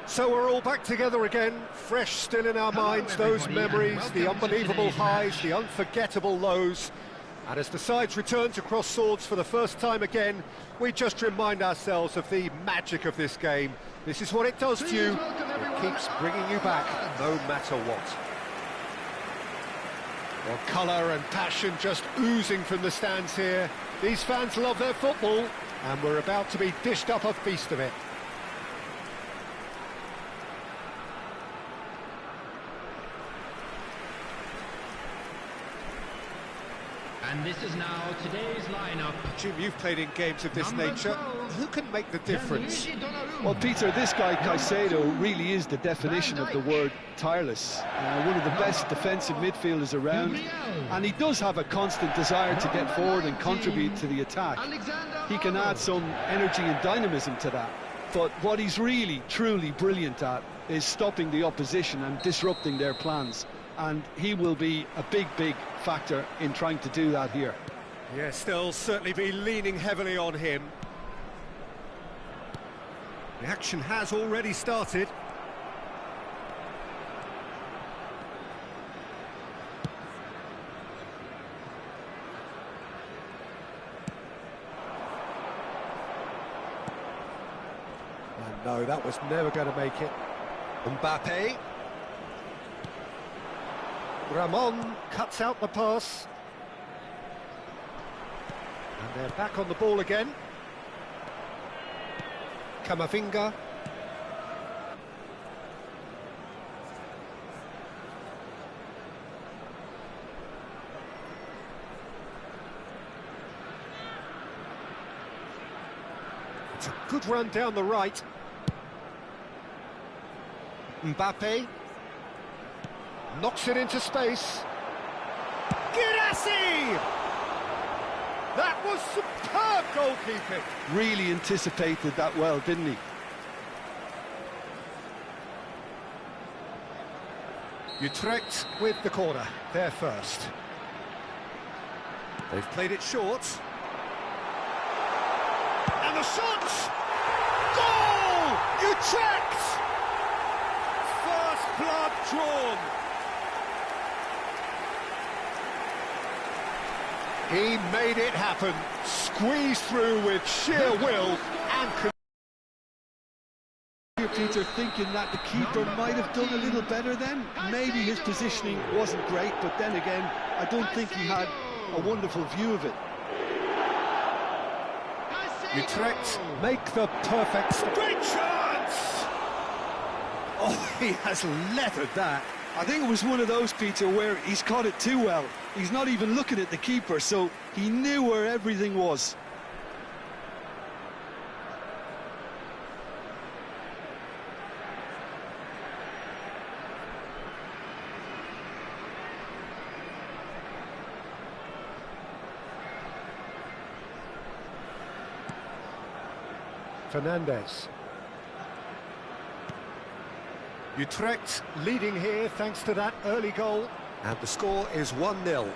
So we're all back together again, fresh still in our minds, those memories, the unbelievable highs, the unforgettable lows. And as the sides return to cross swords for the first time again, we just remind ourselves of the magic of this game. This is what it does to you. It keeps bringing you back, no matter what. Well, colour and passion just oozing from the stands here. These fans love their football, and we're about to be dished up a feast of it. And this is now today's lineup. Jim, you've played in games of this nature. Who can make the difference? Well, Peter, this guy Caicedo really is the definition of the word tireless. One of the best defensive midfielders around, and he does have a constant desire to get forward and contribute to the attack. He can add some energy and dynamism to that. But what he's really, truly brilliant at is stopping the opposition and disrupting their plans. And he will be a big, big factor in trying to do that here. Yes, they'll certainly be leaning heavily on him. The action has already started. And no, that was never going to make it. Mbappe. Ramon cuts out the pass. And they're back on the ball again. Camavinga. It's a good run down the right. Mbappe. Knocks it into space. Girassi! That was superb goalkeeping. Really anticipated that well, didn't he? Utrecht with the corner, there first. They've played it short. And the shot! Goal! Utrecht! First blood drawn. He made it happen, squeezed through with sheer will and... Peter, thinking that the keeper might have done a little better then. Maybe his positioning wasn't great, but then again, I don't think he had a wonderful view of it. Utrecht make the perfect... Great chance! Oh, he has leathered that. I think it was one of those, Peter, where he's caught it too well. He's not even looking at the keeper, so he knew where everything was. Fernandez. Utrecht leading here thanks to that early goal, and the score is 1-0.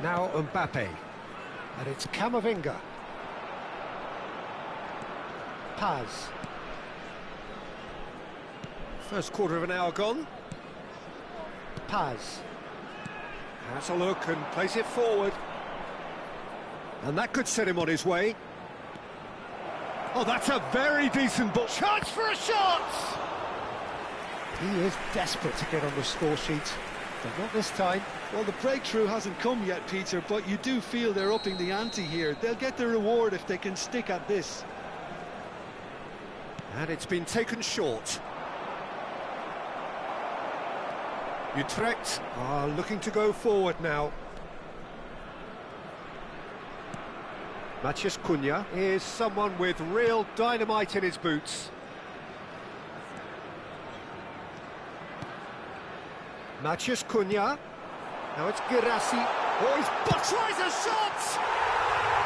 Now Mbappe, and it's Camavinga. Paz. First quarter of an hour gone. Paz has a look and plays it forward, and that could set him on his way. Oh, that's a very decent ball. Chance for a shot! He is desperate to get on the score sheet, but not this time. Well, the breakthrough hasn't come yet, Peter, but you do feel they're upping the ante here. They'll get the reward if they can stick at this. And it's been taken short. Utrecht are looking to go forward now. Matías Cunha is someone with real dynamite in his boots. Matías Cunha. Now it's Girassi. Oh, he's tries a shot!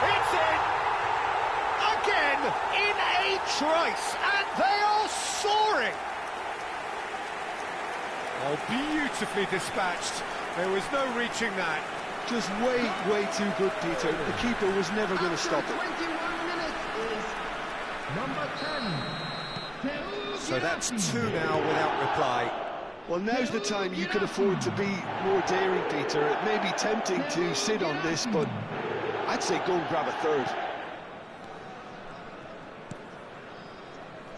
It's in! Again, in a trice, and they are soaring! Oh, beautifully dispatched. There was no reaching that. Just way too good, Peter. The keeper was never going to stop it. 21 minutes is number 10. So that's 2 now without reply. Well, now's the time you could afford to be more daring, Peter. It may be tempting to sit on this, but I'd say go and grab a third.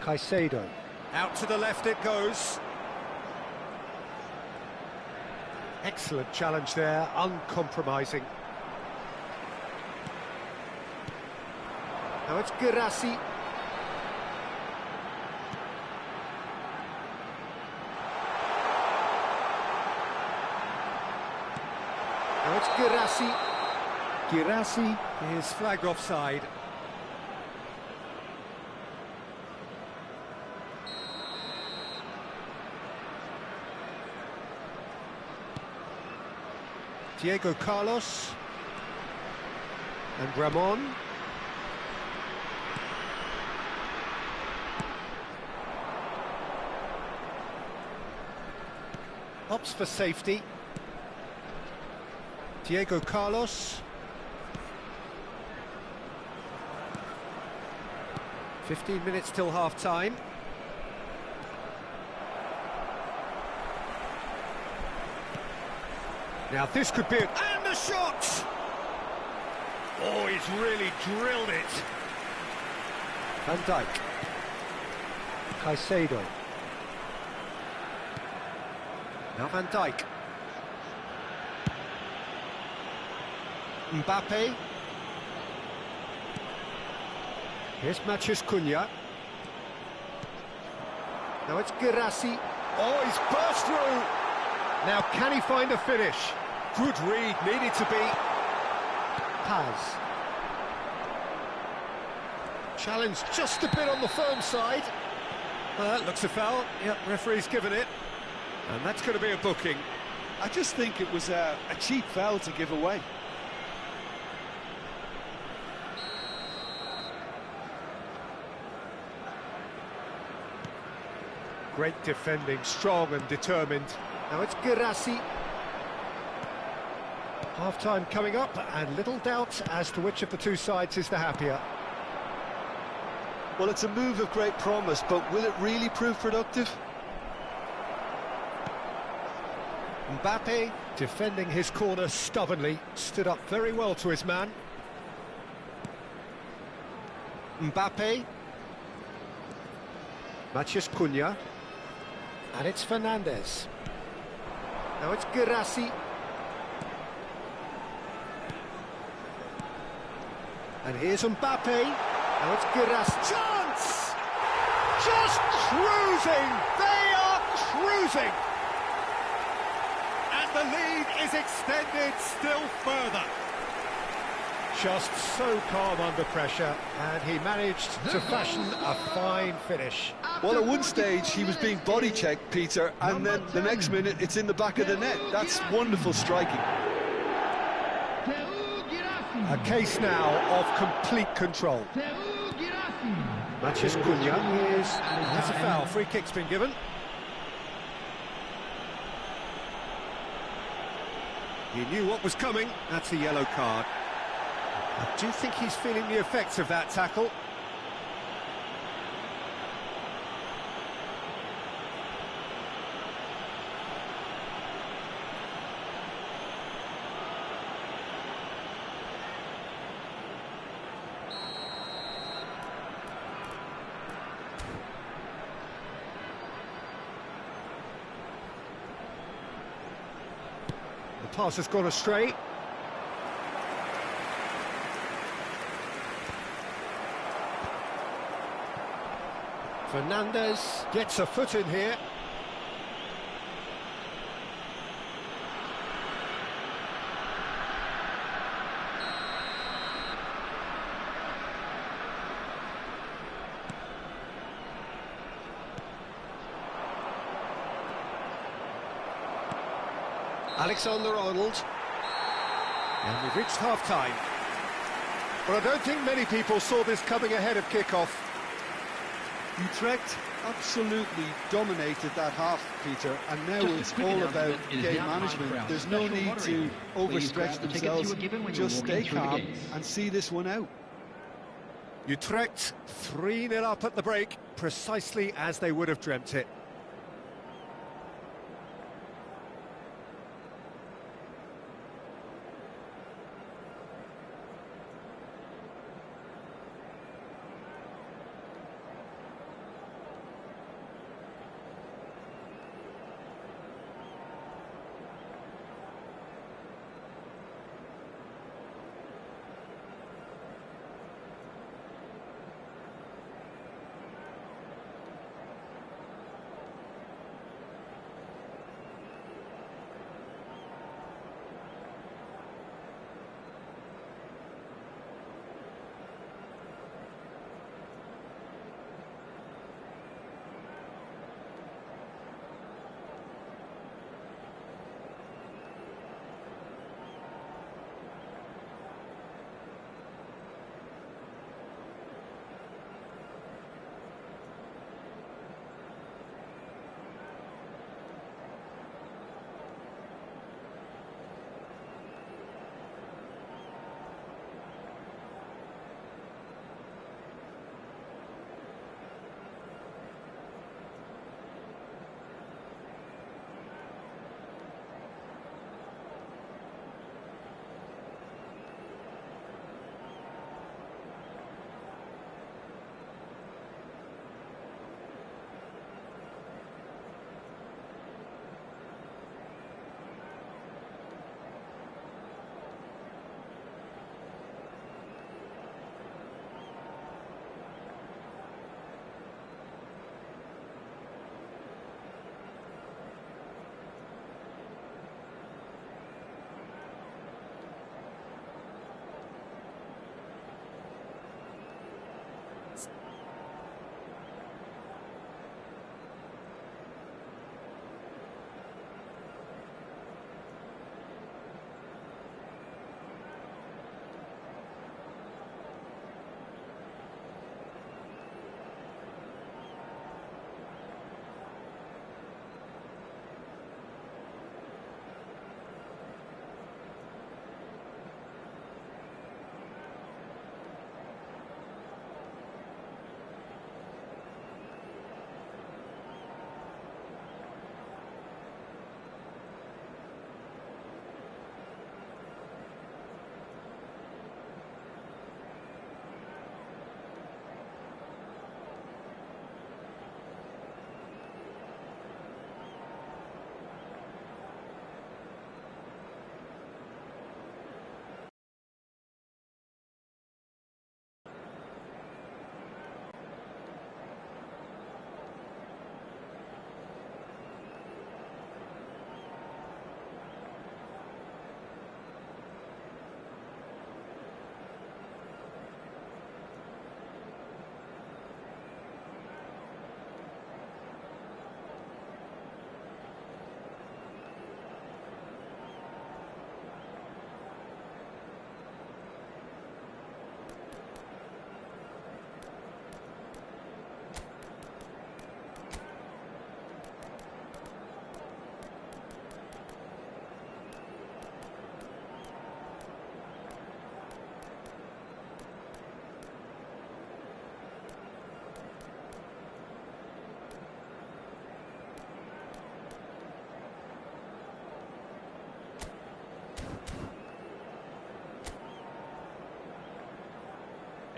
Caicedo. Out to the left it goes. Excellent challenge there, uncompromising. Now it's Girassi. Now it's Girassi. Girassi is flagged offside. Diego Carlos and Ramon. Opts for safety. Diego Carlos. 15 minutes till half-time. Now this could be it. And the shot! Oh, he's really drilled it. Van Dijk. Caicedo. Now Van Dijk. Mbappe. Here's Matías Cunha. Now it's Girassi. Oh, he's burst through. Now, can he find a finish? Good read, needed to be. Paz. Challenge just a bit on the firm side. Well, that looks a foul. Yep, referee's given it. And that's going to be a booking. I just think it was a cheap foul to give away. Great defending, strong and determined. Now it's Girassi. Half-time coming up, and little doubt as to which of the two sides is the happier. Well, it's a move of great promise, but will it really prove productive? Mbappe Defending his corner stubbornly, stood up very well to his man. Mbappe. Matheus Cunha. And it's Fernandes. Now it's Girassi. And here's Mbappe. Now it's Girassi. Chance! Just cruising! They are cruising! And the lead is extended still further. Just so calm under pressure, and he managed to fashion a fine finish. Well, at one stage he was being body checked, Peter, and then the next minute it's in the back of the net. That's wonderful striking. A case now of complete control. Matheus Cunha has a foul. Free kick's been given. He knew what was coming. That's a yellow card. I do think he's feeling the effects of that tackle. The pass has gone astray. Fernandes gets a foot in here. Alexander-Arnold. And we've reached half-time. But I don't think many people saw this coming ahead of kick-off. Utrecht absolutely dominated that half, Peter, and now it's all about game management. There's no need to overstretch themselves. Just stay calm and see this one out. Utrecht 3-0 up at the break, precisely as they would have dreamt it.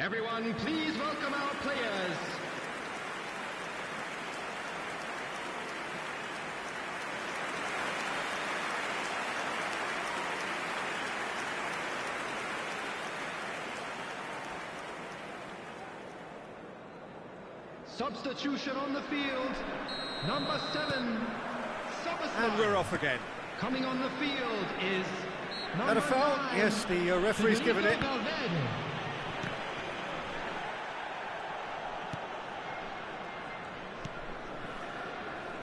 Everyone, please welcome our players. Substitution on the field, number 7, Superstar. And we're off again. Coming on the field is number And a foul? 9, Yes, the referee's given it.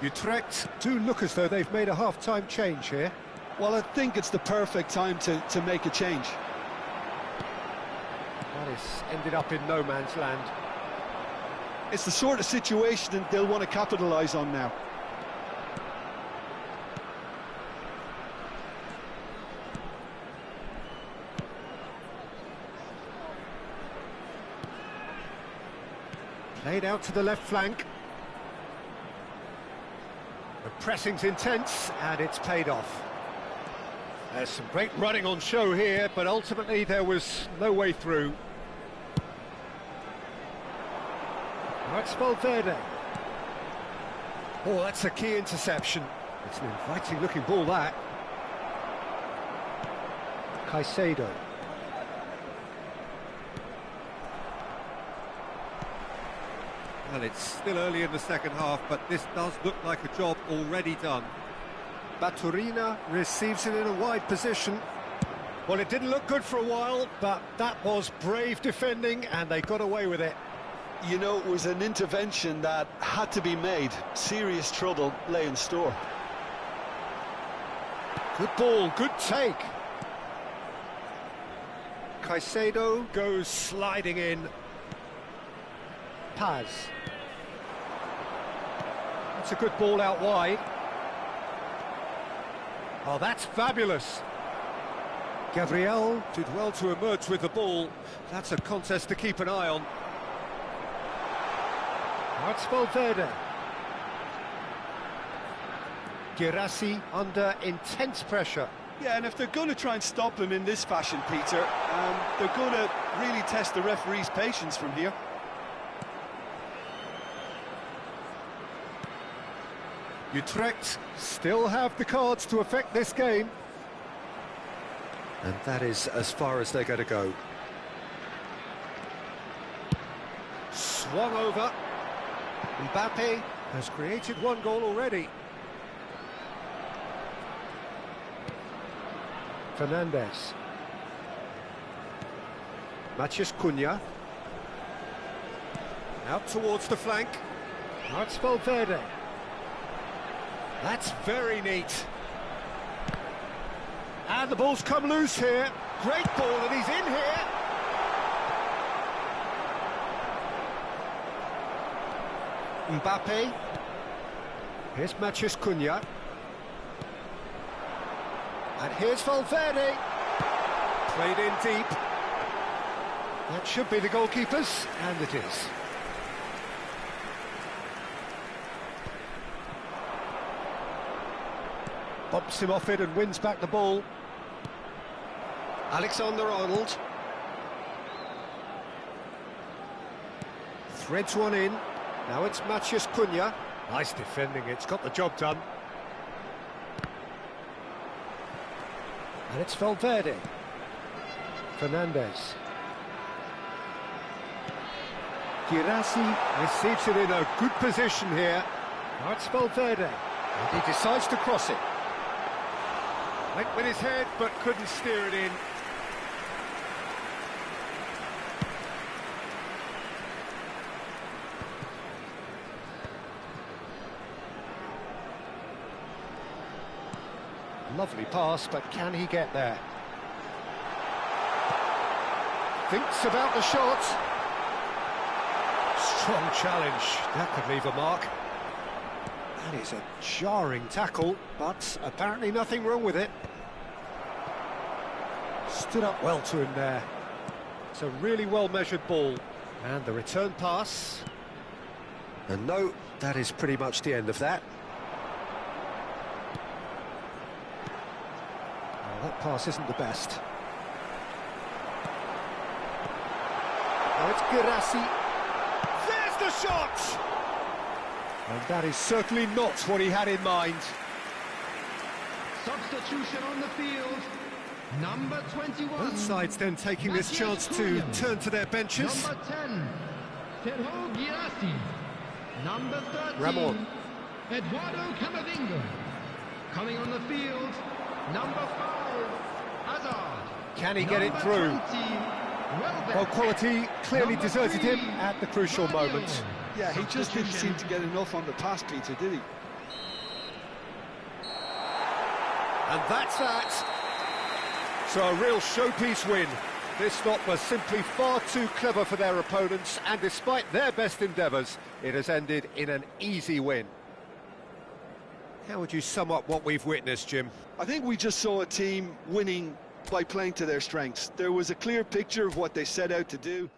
Utrecht do look as though they've made a half-time change here. Well, I think it's the perfect time to make a change. That has ended up in no man's land. It's the sort of situation that they'll want to capitalise on now. Played out to the left flank. The pressing's intense, and it's paid off. There's some great running on show here, but ultimately there was no way through. That's Valverde. Oh, that's a key interception. It's an inviting-looking ball, that. Caicedo. Well, it's still early in the second half, but this does look like a job already done. Baturina receives it in a wide position. Well, it didn't look good for a while, but that was brave defending, and they got away with it. You know, it was an intervention that had to be made. Serious trouble lay in store. Good ball, good take. Caicedo goes sliding in. Paz. That's a good ball out wide. Oh, that's fabulous. Gabriel did well to emerge with the ball. That's a contest to keep an eye on. That's Valverde. Girassi under intense pressure. Yeah, and if they're going to try and stop him in this fashion, Peter, they're going to really test the referee's patience from here. Utrecht still have the cards to affect this game. And that is as far as they're going to go. Swung over. Mbappe has created one goal already. Fernandes. Matheus Cunha. Out towards the flank. That's Valverde. That's very neat. And the ball's come loose here. Great ball, and he's in here. Mbappe. Here's Matheus Cunha. And here's Valverde. Played in deep. That should be the goalkeepers, and it is. Bumps him off it and wins back the ball. Alexander-Arnold. Threads one in. Now it's Matheus Cunha. Nice defending, it's got the job done. And it's Valverde. Fernandes. Girassi receives it in a good position here. Now it's Valverde. And he decides to cross it. Went with his head, but couldn't steer it in. Lovely pass, but can he get there? Thinks about the shot. Strong challenge. That could leave a mark. That is a jarring tackle, but apparently nothing wrong with it. Stood up well to him there. It's a really well-measured ball. And the return pass. And no, that is pretty much the end of that. Well, that pass isn't the best. Now it's Girassi. There's the shot! And that is certainly not what he had in mind. Substitution on the field. Number 21. Both sides then taking this chance to turn to their benches. Number 10. Sergio Girassi. Number 13. Ramon. Eduardo Camavinga. Coming on the field. Number 5. Hazard. Can he get it through? 20, Well, quality clearly Number deserted 3, him at the crucial moment. Yeah, he just didn't seem to get enough on the pass, Peter, did he? And that's that. So a real showpiece win. This lot was simply far too clever for their opponents, and despite their best endeavours, it has ended in an easy win. How would you sum up what we've witnessed, Jim? I think we just saw a team winning by playing to their strengths. There was a clear picture of what they set out to do.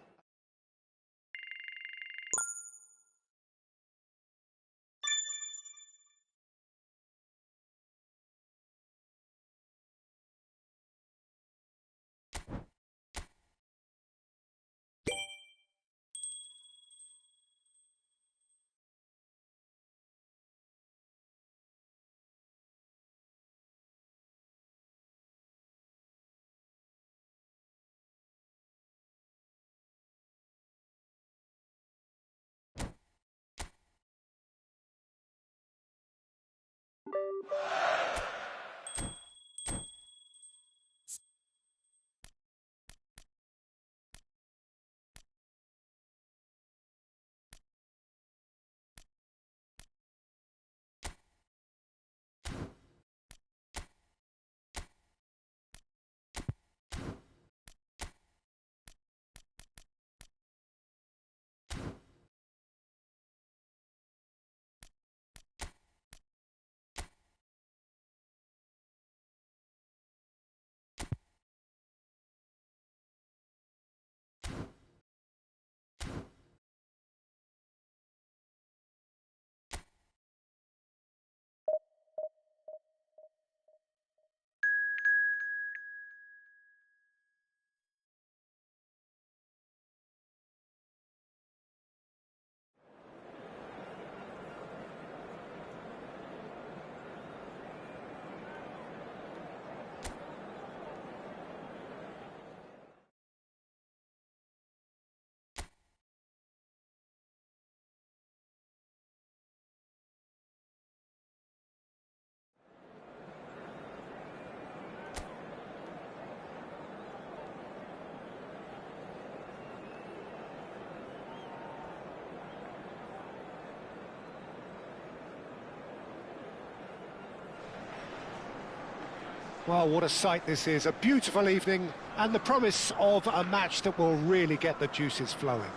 Well, what a sight this is. A beautiful evening and the promise of a match that will really get the juices flowing.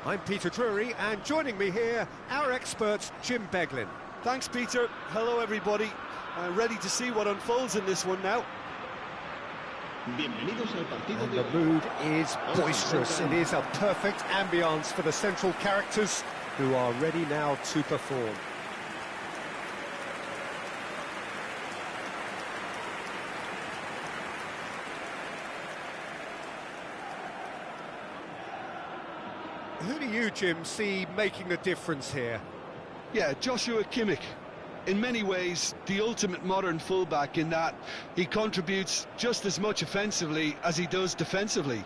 I'm Peter Drury, and joining me here, our expert, Jim Beglin. Thanks, Peter. Hello, everybody. Ready to see what unfolds in this one now. And the mood is boisterous. It is a perfect ambience for the central characters who are ready now to perform. Who do you, Jim, see making the difference here? Yeah, Joshua Kimmich. In many ways, the ultimate modern fullback in that he contributes just as much offensively as he does defensively.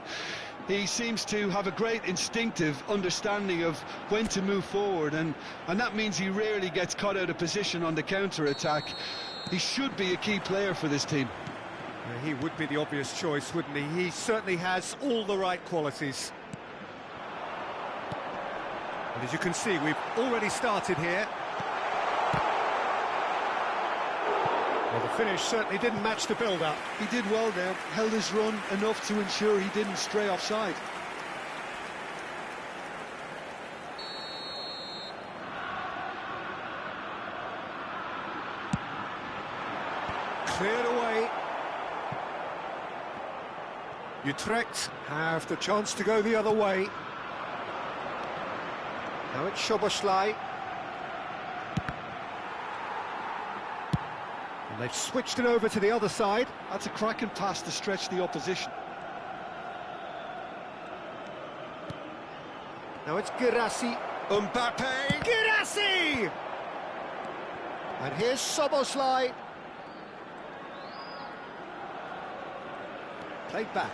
He seems to have a great instinctive understanding of when to move forward, and that means he rarely gets caught out of position on the counter-attack. He should be a key player for this team. He would be the obvious choice, wouldn't he? He certainly has all the right qualities. And as you can see, we've already started here. Well, the finish certainly didn't match the build-up. He did well now, held his run enough to ensure he didn't stray offside. Cleared away. Utrecht have the chance to go the other way. Now it's Szoboszlai. And they've switched it over to the other side. That's a cracking pass to stretch the opposition. Now it's Girassi. Mbappe. Girassi! And here's Soboslai. Played back.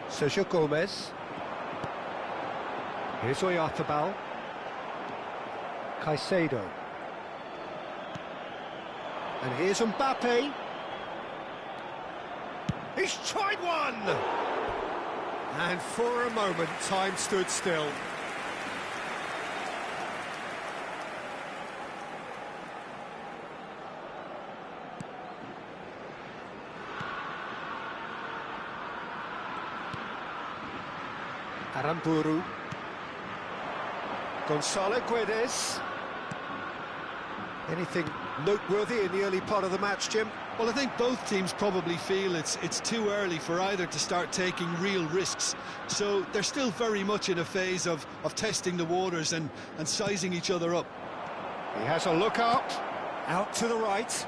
Sergio Gomez. Here's Oyarzabal. Caicedo. And here's Mbappe. He's tried one! And for a moment, time stood still. Aramburu. Gonzalo Guedes. Anything noteworthy in the early part of the match, Jim? Well, I think both teams probably feel it's too early for either to start taking real risks. So they're still very much in a phase of testing the waters and sizing each other up. He has a look out to the right.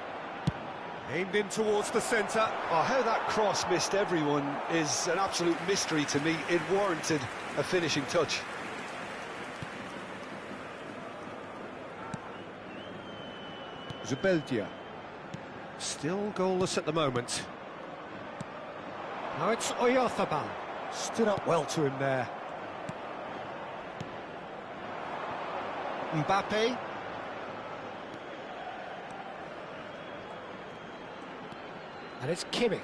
Aimed in towards the centre. Oh, how that cross missed everyone is an absolute mystery to me. It warranted a finishing touch. Zubeldia. Still goalless at the moment. Now it's Oyarzabal. Stood up well to him there. Mbappe. And it's Kimmich.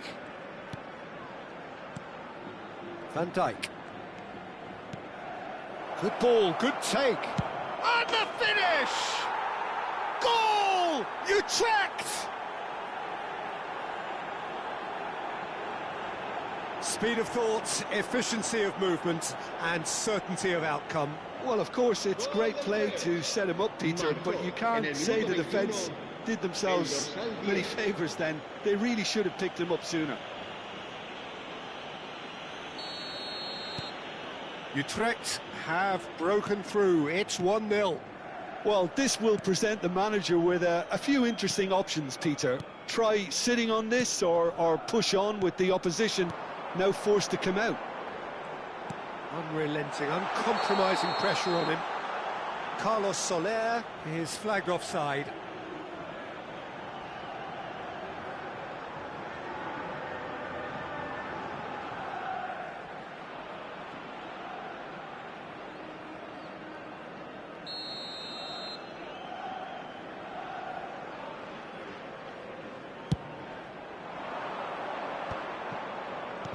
Van Dijk. Good ball, good take. And the finish! Goal! Utrecht! Speed of thought, efficiency of movement, and certainty of outcome. Well, of course, it's great play to set him up, Peter, but you can't say the defence did themselves many favours then. They really should have picked him up sooner. Utrecht have broken through. It's 1-0. Well, this will present the manager with a few interesting options, Peter. Try sitting on this or push on with the opposition now forced to come out. Unrelenting, uncompromising pressure on him. Carlos Soler is flagged offside.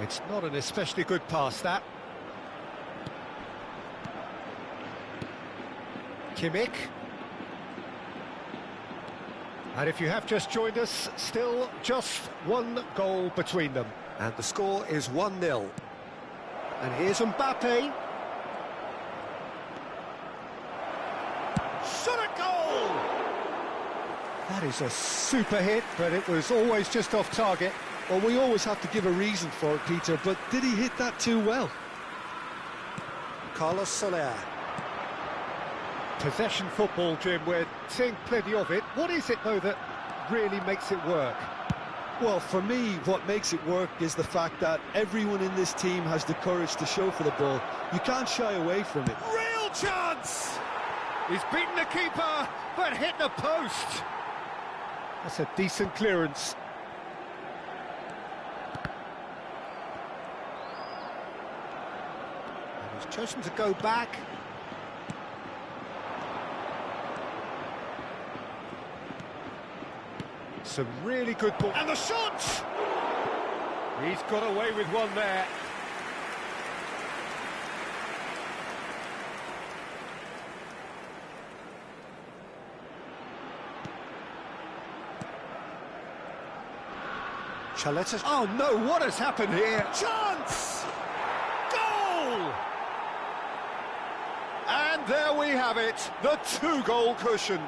It's not an especially good pass, that. Kimmich. And if you have just joined us, still just one goal between them. And the score is 1-0. And here's Mbappe. Shot at goal! That is a super hit, but it was always just off target. Well, we always have to give a reason for it, Peter, but did he hit that too well? Carlos Soler. Possession football, Jim, we're seeing plenty of it. What is it, though, that really makes it work? Well, for me, what makes it work is the fact that everyone in this team has the courage to show for the ball. You can't shy away from it. Real chance! He's beaten the keeper, but hit the post. That's a decent clearance. And he's chosen to go back. Some really good ball. And the shot! He's got away with one there. Chaleta. Oh no, what has happened here? Chance! Goal! And there we have it, the two-goal cushion.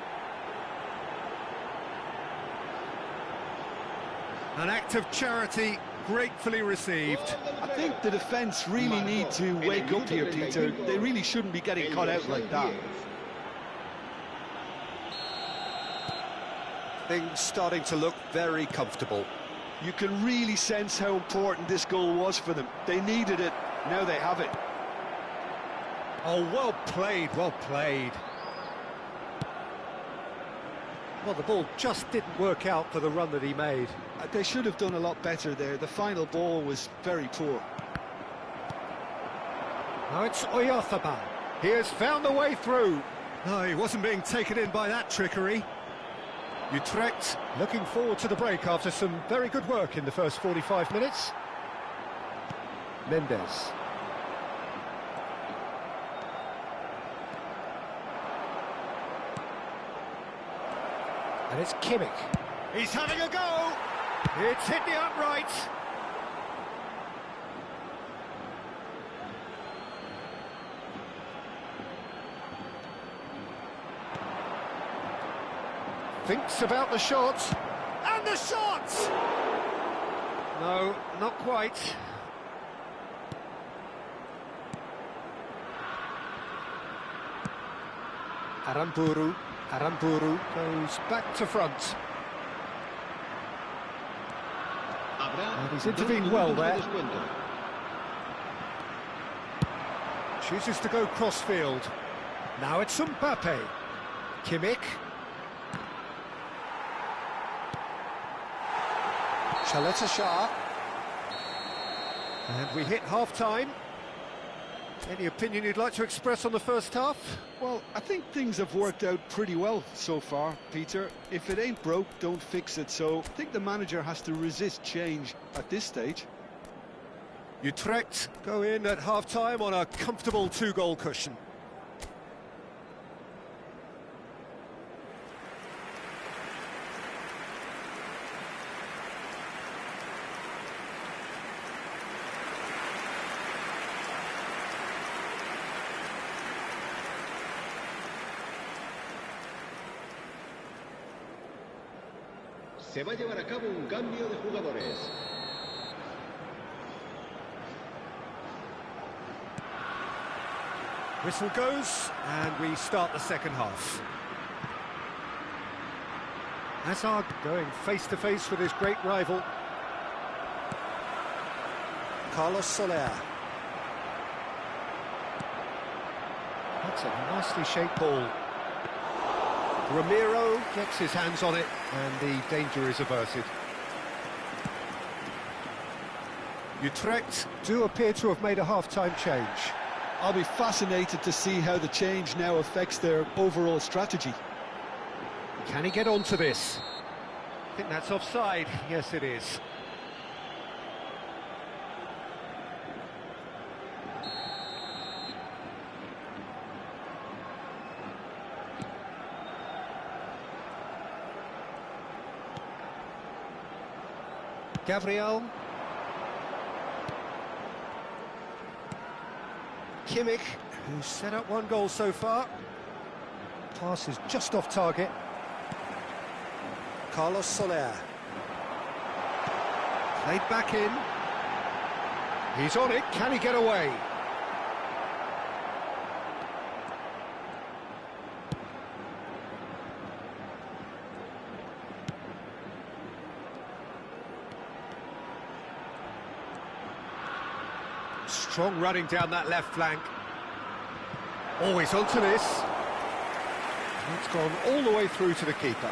An act of charity gratefully received. I think the defence really need to wake up here, Peter. They really shouldn't be getting caught out like that. Things starting to look very comfortable. You can really sense how important this goal was for them. They needed it, now they have it. Oh, well played, well played. Well, the ball just didn't work out for the run that he made. They should have done a lot better there. The final ball was very poor. Now it's Oyarzabal. He has found a way through. No, he wasn't being taken in by that trickery. Utrecht looking forward to the break after some very good work in the first 45 minutes. Mendes. And it's Kimmich. He's having a go! It's hit the upright. Thinks about the shot. And the shot! No, not quite. Aramburu goes back to front. And he's intervened well there. Chooses to go crossfield. Now it's Mbappe. Kimmich. Shah. And we hit half-time. Any opinion you'd like to express on the first half? Well, I think things have worked out pretty well so far, Peter. If it ain't broke, don't fix it. So I think the manager has to resist change at this stage. Utrecht go in at half-time on a comfortable 2-goal cushion. Se va a llevar a cabo un cambio de jugadores. Whistle goes, and we start the second half. Hazard going face-to-face with his great rival. Carlos Soler. That's a nicely shaped ball. Ramiro gets his hands on it, and the danger is averted. Utrecht do appear to have made a half-time change. I'll be fascinated to see how the change now affects their overall strategy. Can he get onto this? I think that's offside. Yes, it is. Gabriel. Kimmich, who's set up 1 goal so far. Pass is just off target. Carlos Soler. Played back in. He's on it. Can he get away? Strong running down that left flank. Always onto this. It's gone all the way through to the keeper.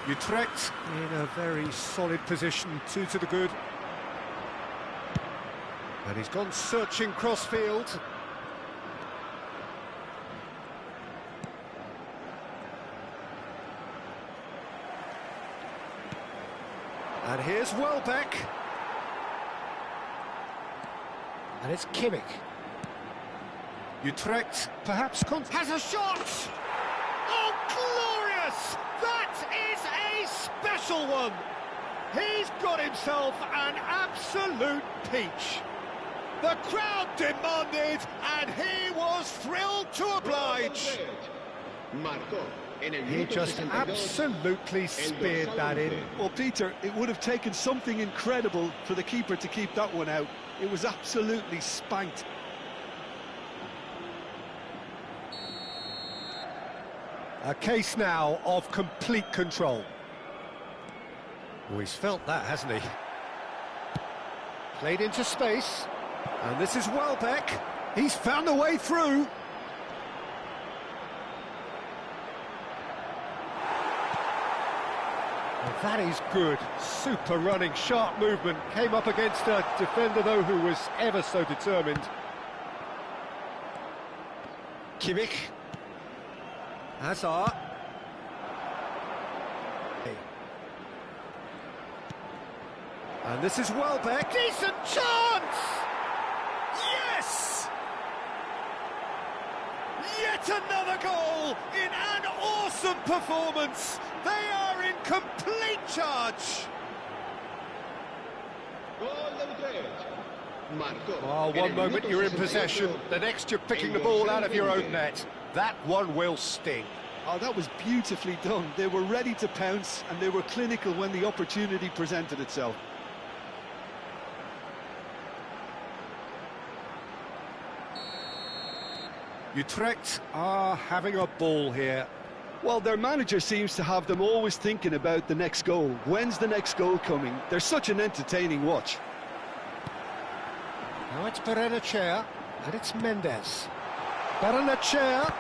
Utrecht in a very solid position, 2 to the good. And he's gone searching crossfield. And here's Welbeck. And it's Kimmich. Utrecht perhaps has a shot! Oh, glorious! That is a special one! He's got himself an absolute peach. The crowd demanded, and he was thrilled to oblige. He just absolutely speared that in. Well, Peter, it would have taken something incredible for the keeper to keep that one out. It was absolutely spanked. A case now of complete control. Oh, he's felt that, hasn't he? Played into space. And this is Welbeck. He's found a way through. Well, that is good. Super running, sharp movement. Came up against a defender, though, who was ever so determined. Kimmich. Hazard. And this is Welbeck. Decent chance! Yes! Yet another goal in an awesome performance. They are in complete charge. Oh, one moment you're in possession, the next you're picking the ball out of your own net. That one will sting. Oh, that was beautifully done. They were ready to pounce, and they were clinical when the opportunity presented itself. Utrecht are having a ball here. Well, their manager seems to have them always thinking about the next goal. When's the next goal coming? They're such an entertaining watch. Now it's Berenachea, and it's Mendes. Berenachea.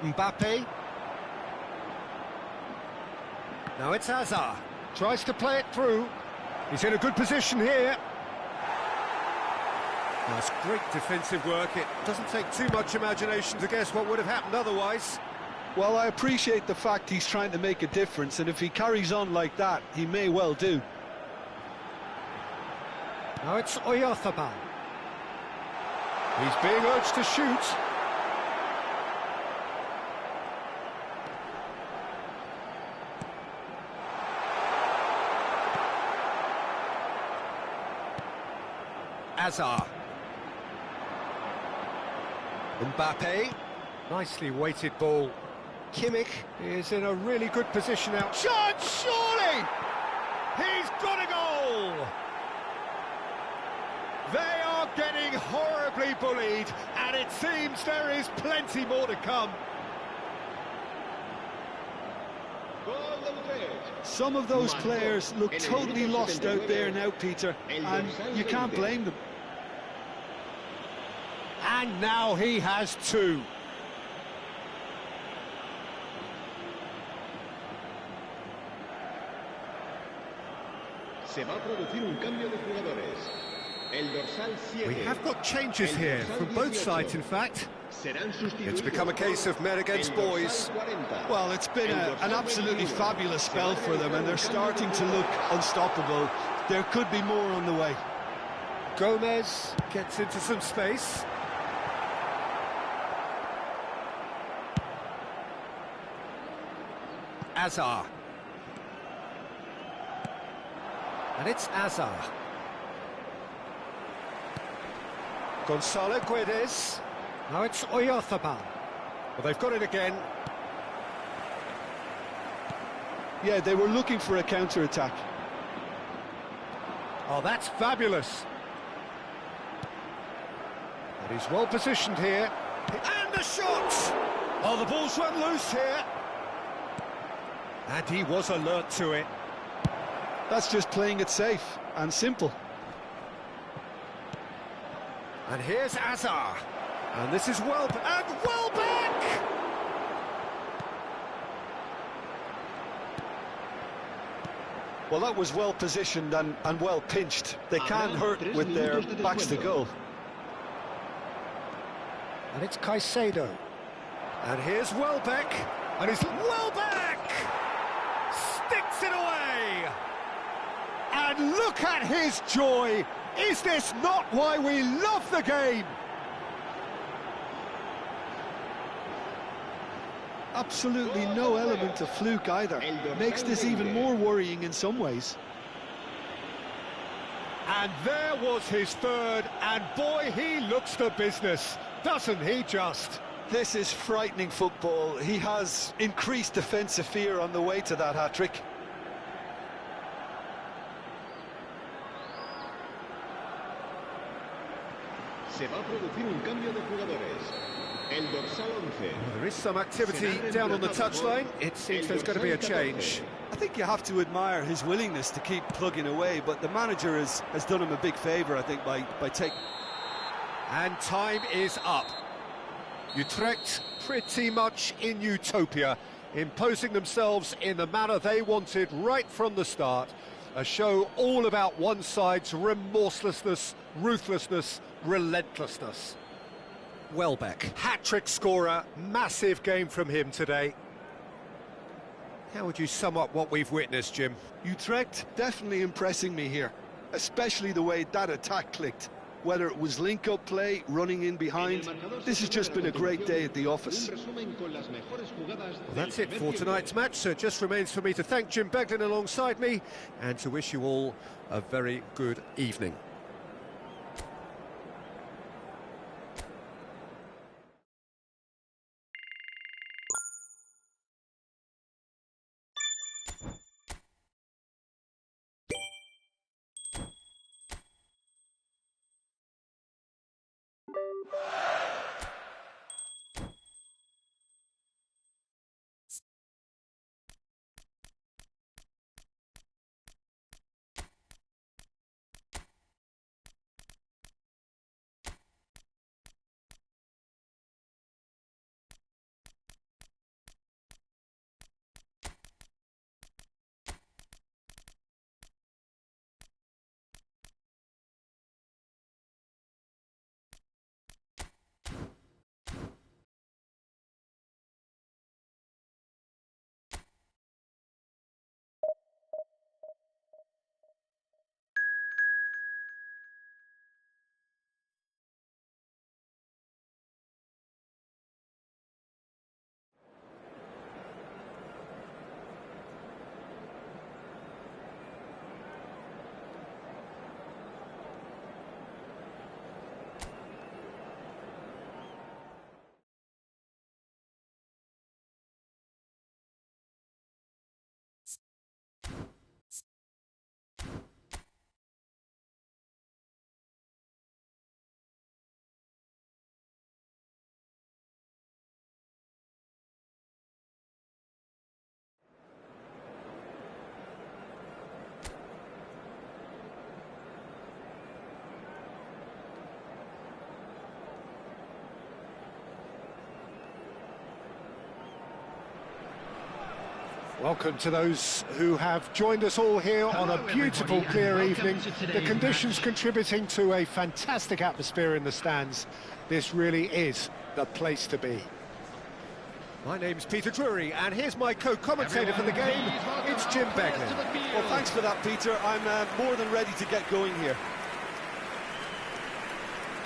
Mbappe. Now it's Hazard. Tries to play it through. He's in a good position here. That's great defensive work. It doesn't take too much imagination to guess what would have happened otherwise. Well, I appreciate the fact he's trying to make a difference, and if he carries on like that, he may well do. Now it's Oyarzabal. He's being urged to shoot. Hazard. Mbappe. Nicely weighted ball. Kimmich is in a really good position now. Chance, surely! He's got a goal! They are getting horribly bullied, and it seems there is plenty more to come. Some of those players look totally lost out there now, Peter, and you can't blame them. And now he has two. We have got changes here from both sides, in fact. It's become a case of men against boys. Well, it's been an absolutely fabulous spell for them, and they're starting to look unstoppable. There could be more on the way. Gomez gets into some space. Hazard. And it's Hazard. Gonzalo Guedes. Now it's Oyarzabal. Well, they've got it again. Yeah, they were looking for a counter-attack. Oh, that's fabulous. But he's well positioned here. And the shot! Oh, the ball's run loose here. And he was alert to it. That's just playing it safe and simple. And here's Hazard. And this is Welbeck. And Welbeck! Well, that was well positioned and well pinched. They can't hurt with their backs to goal. And it's Caicedo. And here's Welbeck. And it's Welbeck! Sticks it away! And look at his joy! Is this not why we love the game? Absolutely no element of fluke either. Makes this even more worrying in some ways. And there was his third, and boy, he looks the business, doesn't he just? This is frightening football. He has increased defensive fear on the way to that hat-trick. Se va a producir un cambio de jugadores. El dorsal 11. There is some activity down on the touchline. It seems there's going to be a change. I think you have to admire his willingness to keep plugging away, but the manager has done him a big favour, I think, by taking... And time is up. Utrecht pretty much in utopia, imposing themselves in the manner they wanted right from the start. A show all about one side's remorselessness, ruthlessness, relentlessness. Welbeck, hat-trick scorer, massive game from him today. How would you sum up what we've witnessed, Jim? Utrecht definitely impressing me here, especially the way that attack clicked. Whether it was link-up play, running in behind, this has just been a great day at the office. Well, that's it for tonight's match, so it just remains for me to thank Jim Beglin alongside me and to wish you all a very good evening. Welcome to those who have joined us all here on a beautiful, clear evening. The conditions contributing to a fantastic atmosphere in the stands. This really is the place to be. My name's Peter Drury, and here's my co-commentator for the game. It's Jim Beglin. Well, thanks for that, Peter. I'm more than ready to get going here.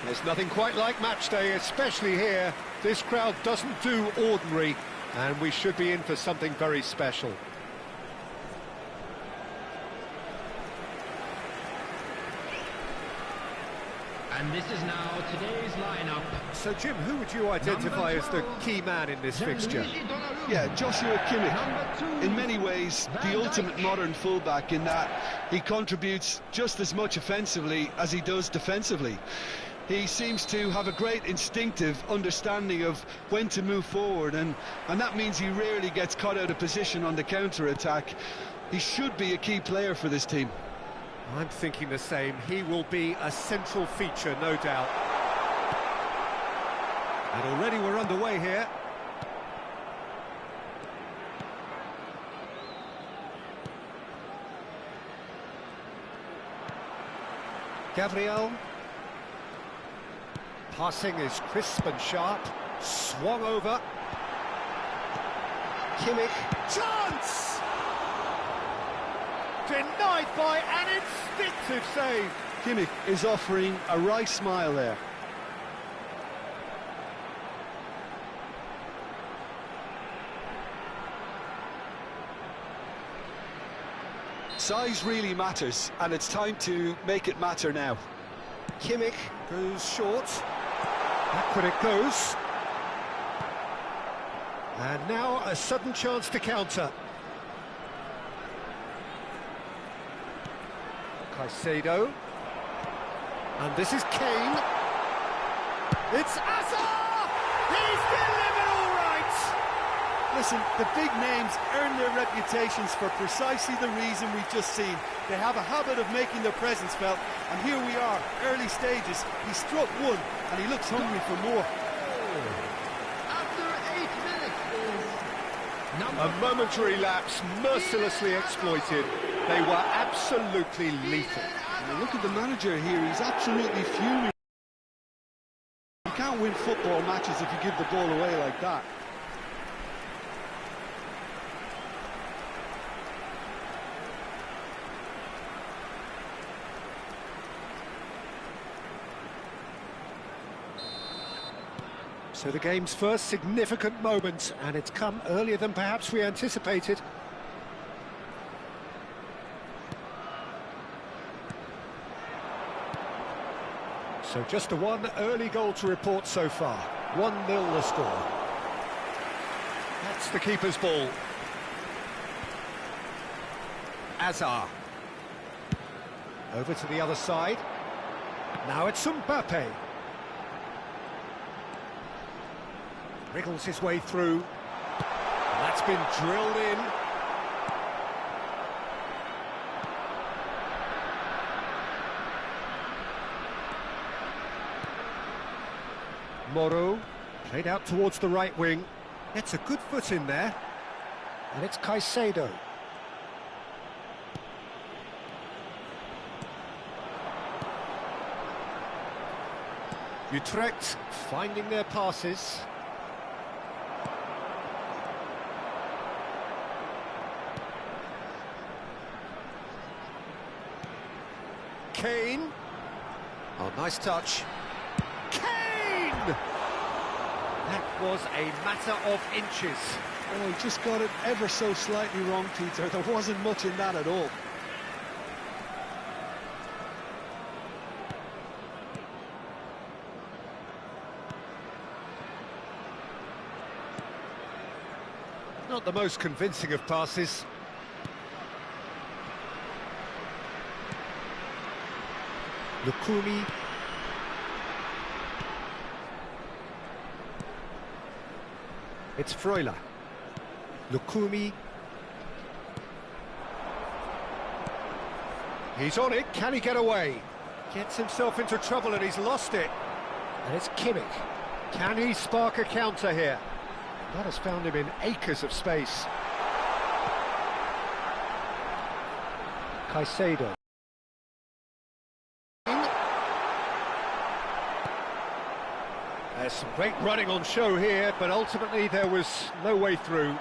There's nothing quite like match day, especially here. This crowd doesn't do ordinary, and we should be in for something very special. And this is now today's lineup. So, Jim, who would you identify as the key man in this fixture? Yeah, Joshua Kimmich. In many ways, the ultimate modern fullback in that he contributes just as much offensively as he does defensively. He seems to have a great instinctive understanding of when to move forward, and that means he rarely gets caught out of position on the counter-attack. He should be a key player for this team. I'm thinking the same. He will be a central feature, no doubt. And already we're underway here. Gabriel. Passing is crisp and sharp. Swung over. Kimmich. Chance! Denied by an instinctive save. Kimmich is offering a wry smile there. Size really matters, and it's time to make it matter now. Kimmich goes short. Backward it goes. And now a sudden chance to counter. Caicedo. And this is Kane. It's Asa! He's delivered all right! Listen, the big names earn their reputations for precisely the reason we've just seen. They have a habit of making their presence felt, and here we are, early stages. He struck one, and he looks hungry for more. After 8 minutes is A momentary lapse, mercilessly exploited. They were absolutely lethal. Now look at the manager here, he's absolutely fuming. You can't win football matches if you give the ball away like that. So the game's first significant moment, and it's come earlier than perhaps we anticipated. So just the one early goal to report so far. 1-0 the score. That's the keeper's ball. Azar. Over to the other side. Now it's Mbappe. Wriggles his way through. And that's been drilled in. Moro, played out towards the right wing. Gets a good foot in there. And it's Caicedo. Utrecht finding their passes. Kane. Oh, nice touch. Kane! That was a matter of inches. Oh, he just got it ever so slightly wrong, Peter. There wasn't much in that at all. Not the most convincing of passes. Lukumi. It's Freuler. Lukumi. He's on it, can he get away? Gets himself into trouble and he's lost it. And it's Kimmich. Can he spark a counter here? That has found him in acres of space. Caicedo. There's some great running on show here, but ultimately there was no way through.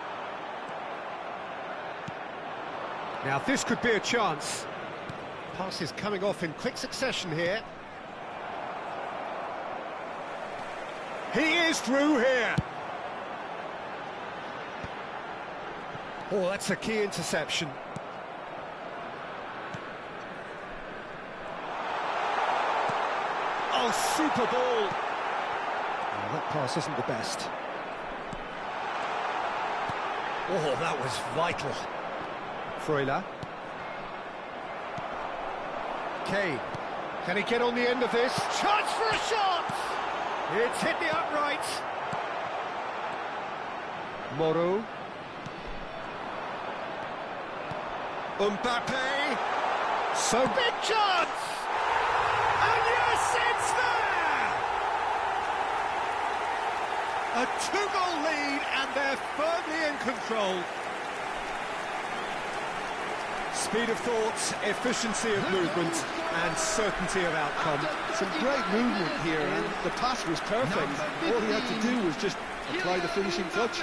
Now this could be a chance. Passes coming off in quick succession here. He is through here. Oh, that's a key interception. Oh, super ball. Oh, that pass isn't the best. Oh, that was vital. Freuler. Kane. Can he get on the end of this? Chance for a shot! It's hit the upright. Moro. Mbappe. So big chance! And yes, it's there! A two-goal lead, and they're firmly in control. Speed of thought, efficiency of movement, and certainty of outcome. Some great movement here, and the pass was perfect. All he had to do was just apply the finishing touch.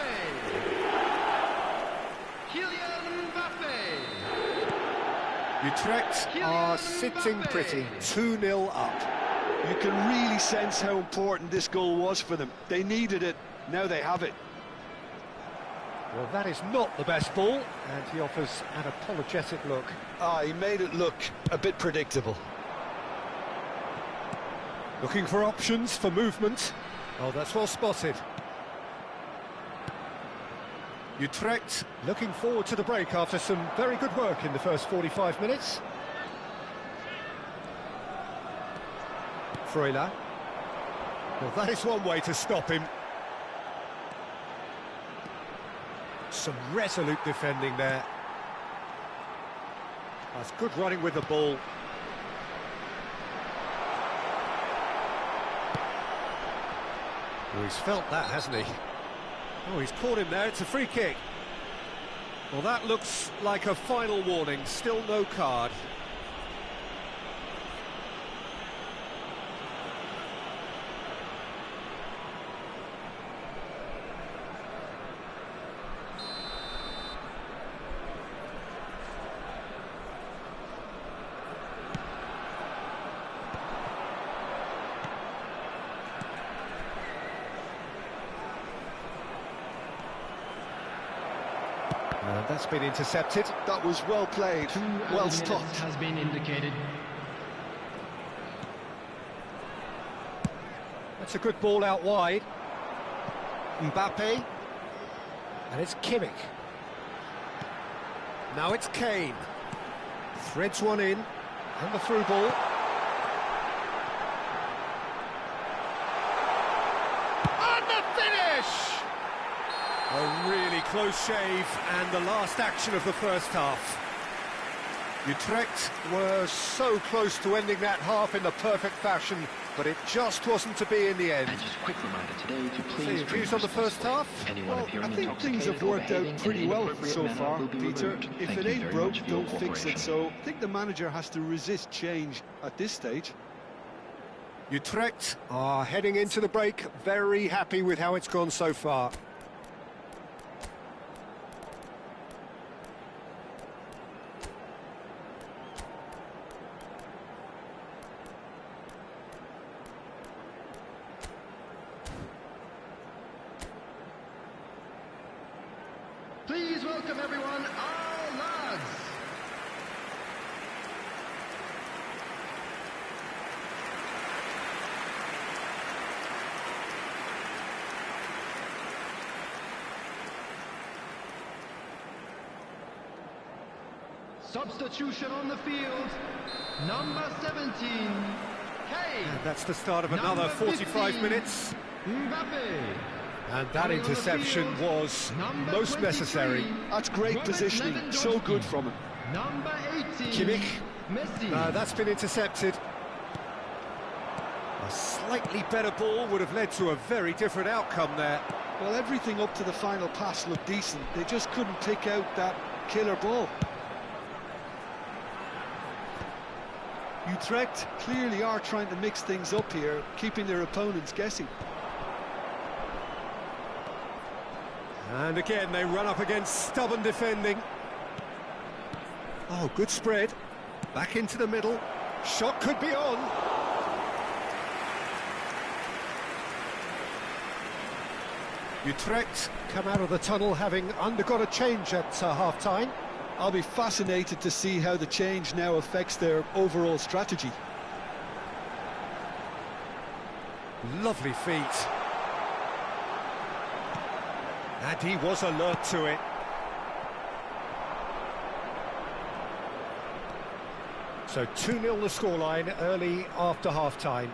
Utrecht are sitting pretty, 2-0 up. You can really sense how important this goal was for them. They needed it, now they have it. Well, that is not the best ball, and he offers an apologetic look. He made it look a bit predictable. Looking for options for movement. Oh, that's well spotted. Utrecht looking forward to the break after some very good work in the first 45 minutes. Freuler. Well, that is one way to stop him. some resolute defending there. That's good running with the ball. Oh, he's felt that, hasn't he? Oh, he's caught him there. It's a free kick. Well, that looks like a final warning. Still no card. And that's been intercepted. That was well played, well stopped. Has been indicated. That's a good ball out wide. Mbappe. And it's Kimmich. Now it's Kane. Threads one in. And the through ball. And the finish! A really close shave, and the last action of the first half. Utrecht were so close to ending that half in the perfect fashion, but it just wasn't to be in the end. And just a quick reminder today to please... So your views on the first half? Well, I think things have worked out pretty well so far, Peter. If it ain't broke, don't fix it. So I think the manager has to resist change at this stage. Utrecht are heading into the break, very happy with how it's gone so far. Please welcome everyone, our lads. Substitution on the field, number 17, Kane. And that's the start of another 45 minutes. Mbappe. And that interception was most necessary. That's great positioning, so good from him. Number 18, Kimmich. Messi. That's been intercepted. A slightly better ball would have led to a very different outcome there. Well, everything up to the final pass looked decent. They just couldn't pick out that killer ball. Utrecht clearly are trying to mix things up here, keeping their opponents guessing. And again, they run up against stubborn defending. Oh, good spread. Back into the middle. Shot could be on. Utrecht come out of the tunnel having undergone a change at half-time. I'll be fascinated to see how the change now affects their overall strategy. Lovely feet. And he was alert to it. So 2-0 the scoreline early after half-time.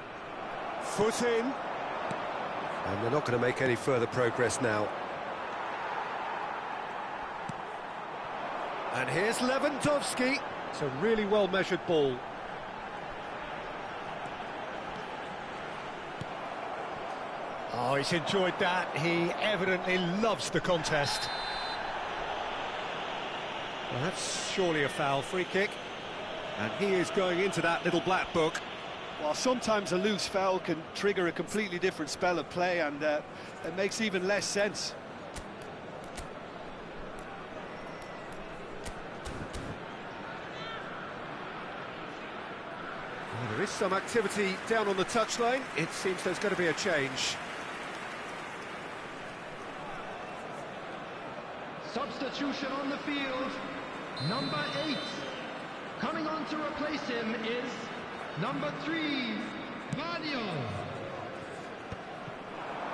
Foot in. And they're not going to make any further progress now. And here's Lewandowski. It's a really well-measured ball. Oh, he's enjoyed that. He evidently loves the contest. Well, that's surely a foul. Free kick. And he is going into that little black book. Well, sometimes a loose foul can trigger a completely different spell of play, and it makes even less sense. Well, there is some activity down on the touchline. It seems there's going to be a change. Substitution on the field, number 8. Coming on to replace him is number 3, Vadio.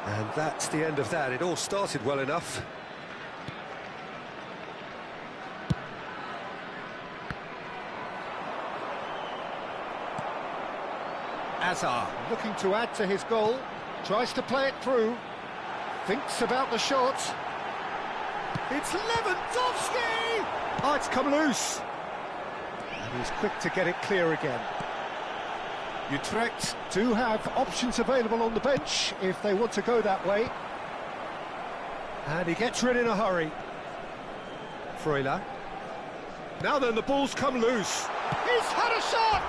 And that's the end of that. It all started well enough. Azar looking to add to his goal, tries to play it through, thinks about the shot. It's Lewandowski! Oh, it's come loose. And he's quick to get it clear again. Utrecht do have options available on the bench if they want to go that way. And he gets rid in a hurry. Freuler. Now then, the ball's come loose. He's had a shot!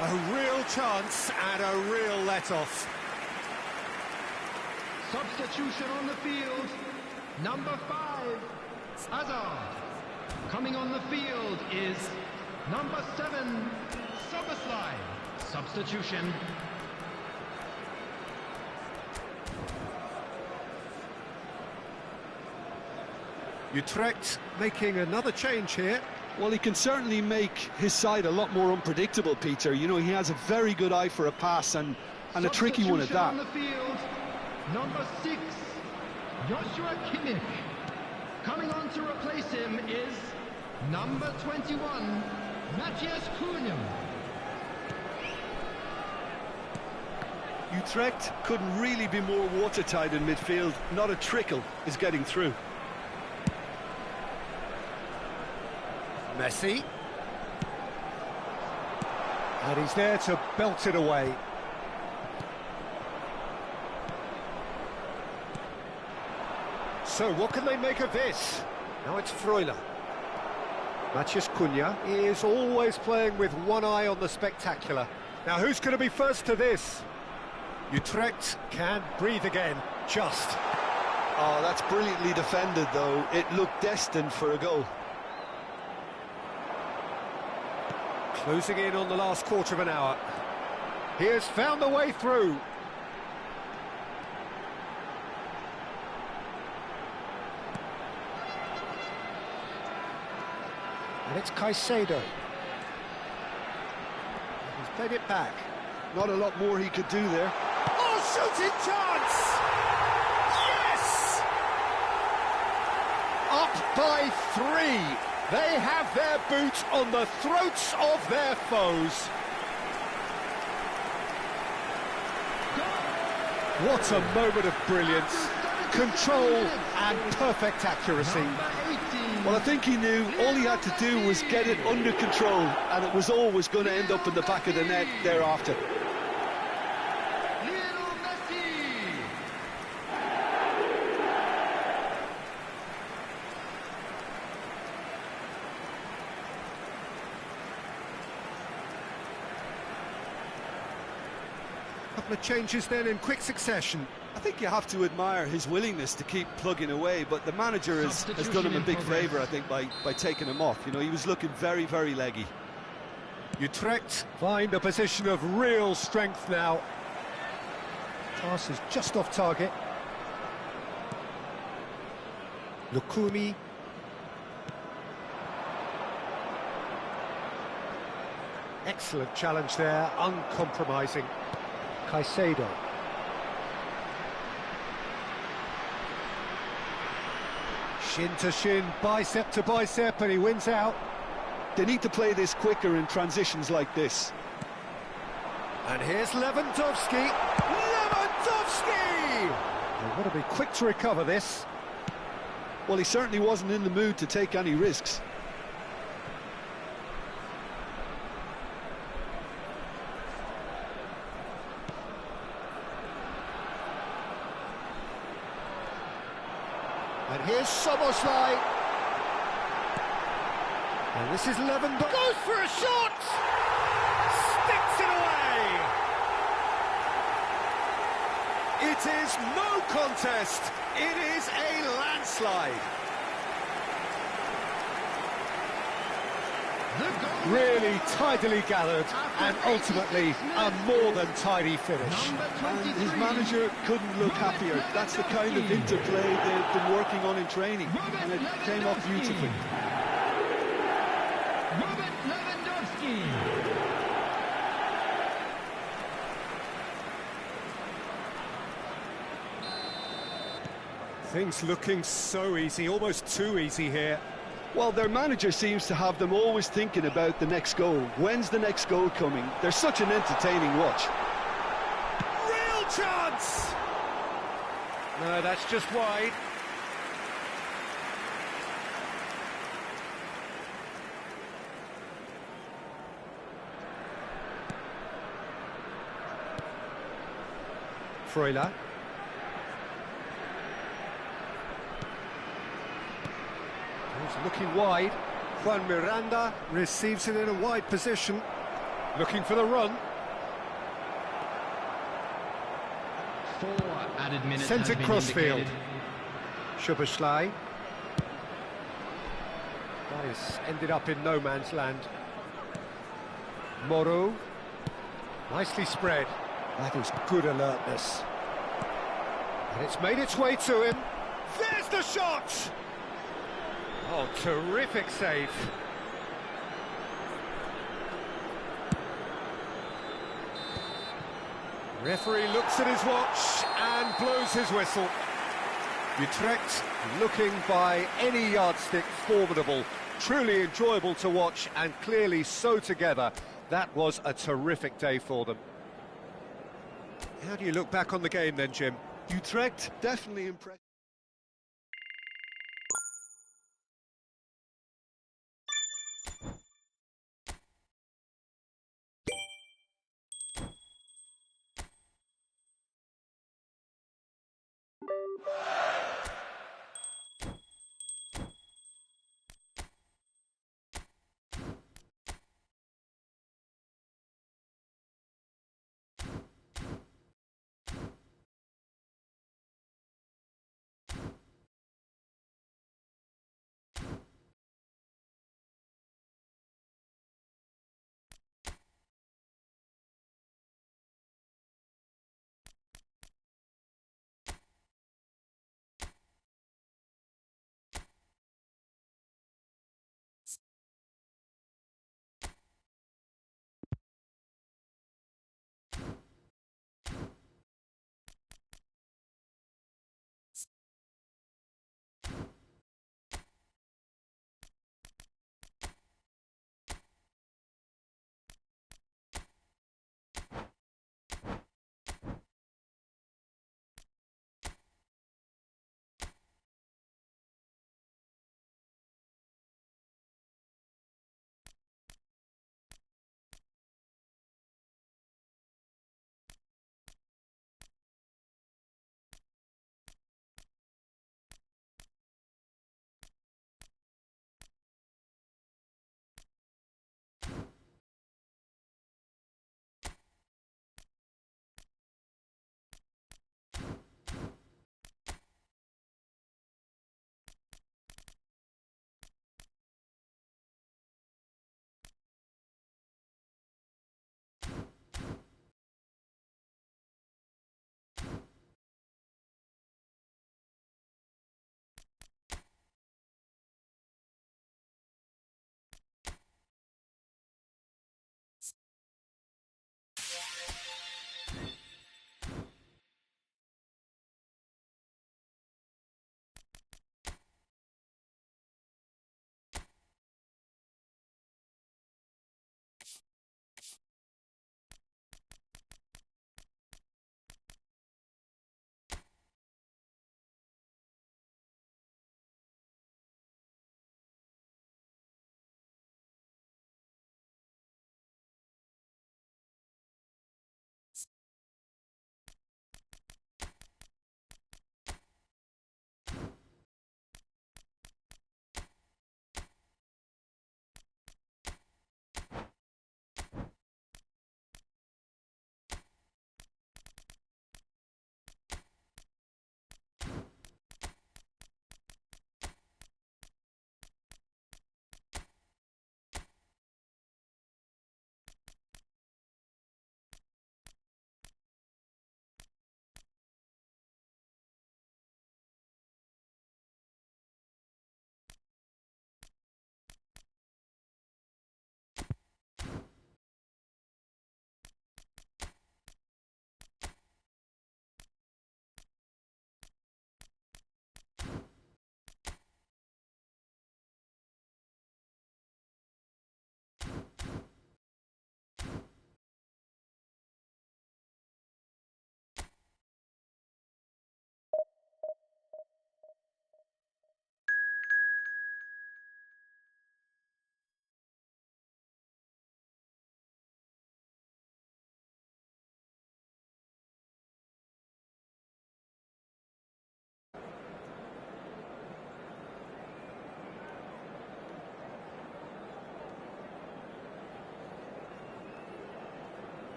A real chance and a real let-off. Substitution on the field. Number 5, Hazard. Coming on the field is number 7, Soboslai. Substitution. Utrecht making another change here. Well, he can certainly make his side a lot more unpredictable, Peter. You know, he has a very good eye for a pass and a tricky one at that. On the field, number 6, Joshua Kimmich. Coming on to replace him is number 21, Matthias Cunha. Utrecht couldn't really be more watertight in midfield. Not a trickle is getting through. Messi. And he's there to belt it away. So what can they make of this? Now it's Freuler. Matthias Cunha is always playing with one eye on the spectacular. Now who's going to be first to this? Utrecht can breathe again, just. Oh, that's brilliantly defended, though. It looked destined for a goal. Closing in on the last quarter of an hour. He has found the way through. And it's Caicedo. He's played it back. Not a lot more he could do there. Oh, shooting chance! Yes! Up by 3. They have their boot on the throats of their foes. What a moment of brilliance, control and perfect accuracy. Well, I think he knew all he had to do was get it under control, and it was always going to end up in the back of the net thereafter. Couple of changes then in quick succession. I think you have to admire his willingness to keep plugging away, but the manager has done him a big favour, I think, by taking him off. You know, he was looking very, very leggy. Utrecht find a position of real strength now. Pass is just off target. Lukumi. Excellent challenge there, uncompromising. Caicedo. Shin to shin, bicep to bicep, and he wins out. They need to play this quicker in transitions like this. And here's Lewandowski. Lewandowski! They've got to be quick to recover this. Well, he certainly wasn't in the mood to take any risks. And here's Soboslai. And this is Lewandowski. Goes for a shot! Sticks it away! It is no contest. It is a landslide. Really tidily gathered and ultimately a more than tidy finish. And his manager couldn't look happier. That's the kind of interplay they've been working on in training, and it came off beautifully. Robert Lewandowski. Things looking so easy, almost too easy here. Well, their manager seems to have them always thinking about the next goal. When's the next goal coming? They're such an entertaining watch. Real chance! No, that's just wide. Freuler. He's looking wide. Juan Miranda receives it in a wide position. Looking for the run. 4 added minutes Sends has it been crossfield. indicated. Schuberschlei. That has ended up in no man's land. Moro. Nicely spread. That is good alertness. And it's made its way to him. There's the shot! Oh, terrific save. Referee looks at his watch and blows his whistle. Utrecht looking by any yardstick formidable, truly enjoyable to watch and clearly so together. That was a terrific day for them. How do you look back on the game then, Jim? Utrecht definitely impressed.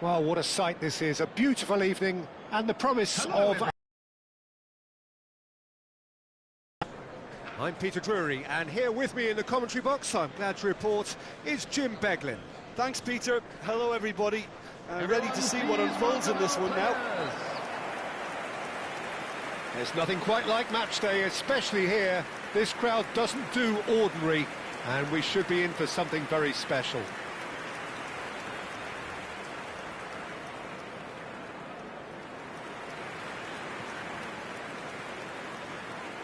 Well, what a sight this is. A beautiful evening and the promise of... I'm Peter Drury, and here with me in the commentary box, I'm glad to report, is Jim Beglin. Thanks, Peter. Hello, everybody. Ready to see what unfolds in this one now. There's nothing quite like match day, especially here. This crowd doesn't do ordinary, and we should be in for something very special.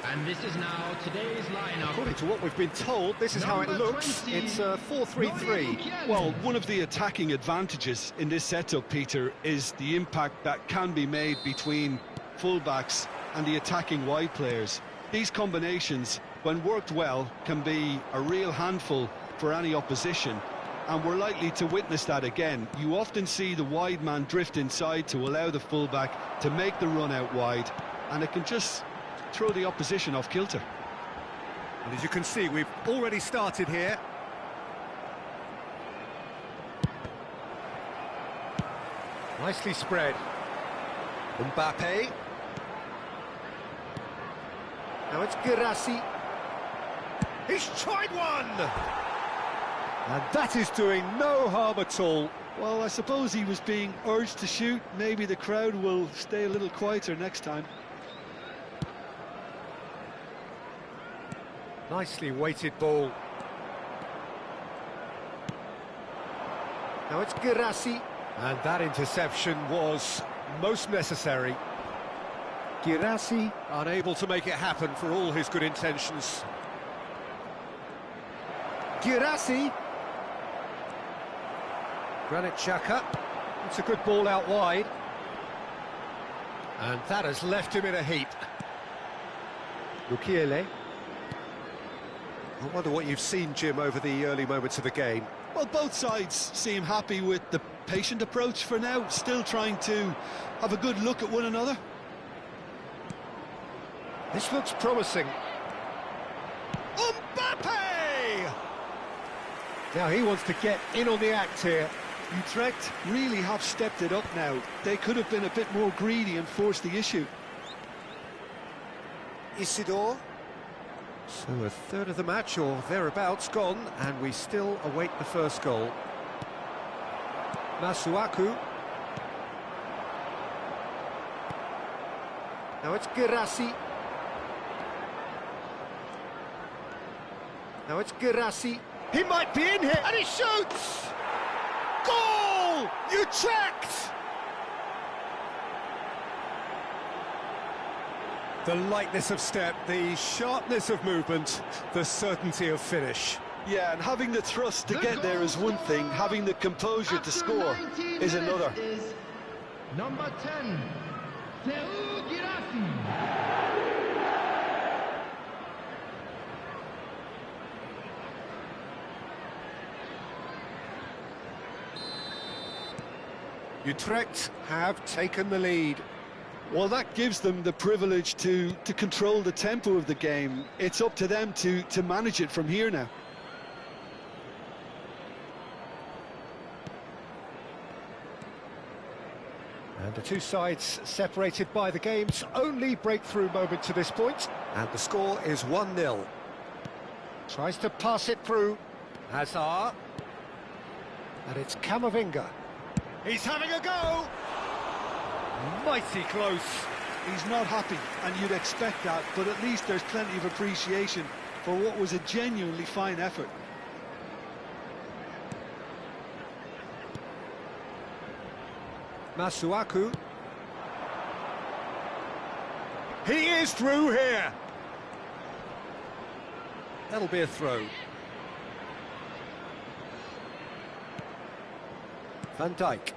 And this is now today's lineup. According to what we've been told, this is how it looks. It's 4-3-3. Well, one of the attacking advantages in this setup, Peter, is the impact that can be made between fullbacks and the attacking wide players. These combinations, when worked well, can be a real handful for any opposition, and we're likely to witness that again. You often see the wide man drift inside to allow the fullback to make the run out wide, and it can just throw the opposition off kilter. And as you can see, we've already started here. Nicely spread. Mbappe. Now it's Girassi. He's tried one! And that is doing no harm at all. Well, I suppose he was being urged to shoot. Maybe the crowd will stay a little quieter next time. Nicely weighted ball. Now it's Girassi. And that interception was most necessary. Girassi unable to make it happen for all his good intentions. Girassi. Granit Xhaka. It's a good ball out wide. And that has left him in a heap. Lukiele. I wonder what you've seen, Jim, over the early moments of the game. Well, both sides seem happy with the patient approach for now, still trying to have a good look at one another. This looks promising. Mbappe! Now he wants to get in on the act here. Utrecht really have stepped it up now. They could have been a bit more greedy and forced the issue. Isidore. So a third of the match, or thereabouts, gone, and we still await the first goal. Masuaku. Now it's Girassi. Now it's Girassi. He might be in here, and he shoots! Goal! Utrecht! The lightness of step, the sharpness of movement, the certainty of finish. Yeah, and having the thrust to get there is one thing, having the composure to score is another. Is number 10, Secuil Girassi. Utrecht have taken the lead. Well, that gives them the privilege to control the tempo of the game. It's up to them to manage it from here now. And the two sides separated by the game's only breakthrough moment to this point. And the score is 1-0. Tries to pass it through. Hazard. And it's Camavinga. He's having a go! Mighty close. He's not happy, and you'd expect that, but at least there's plenty of appreciation for what was a genuinely fine effort. Masuaku. He is through here. That'll be a throw. Van Dijk.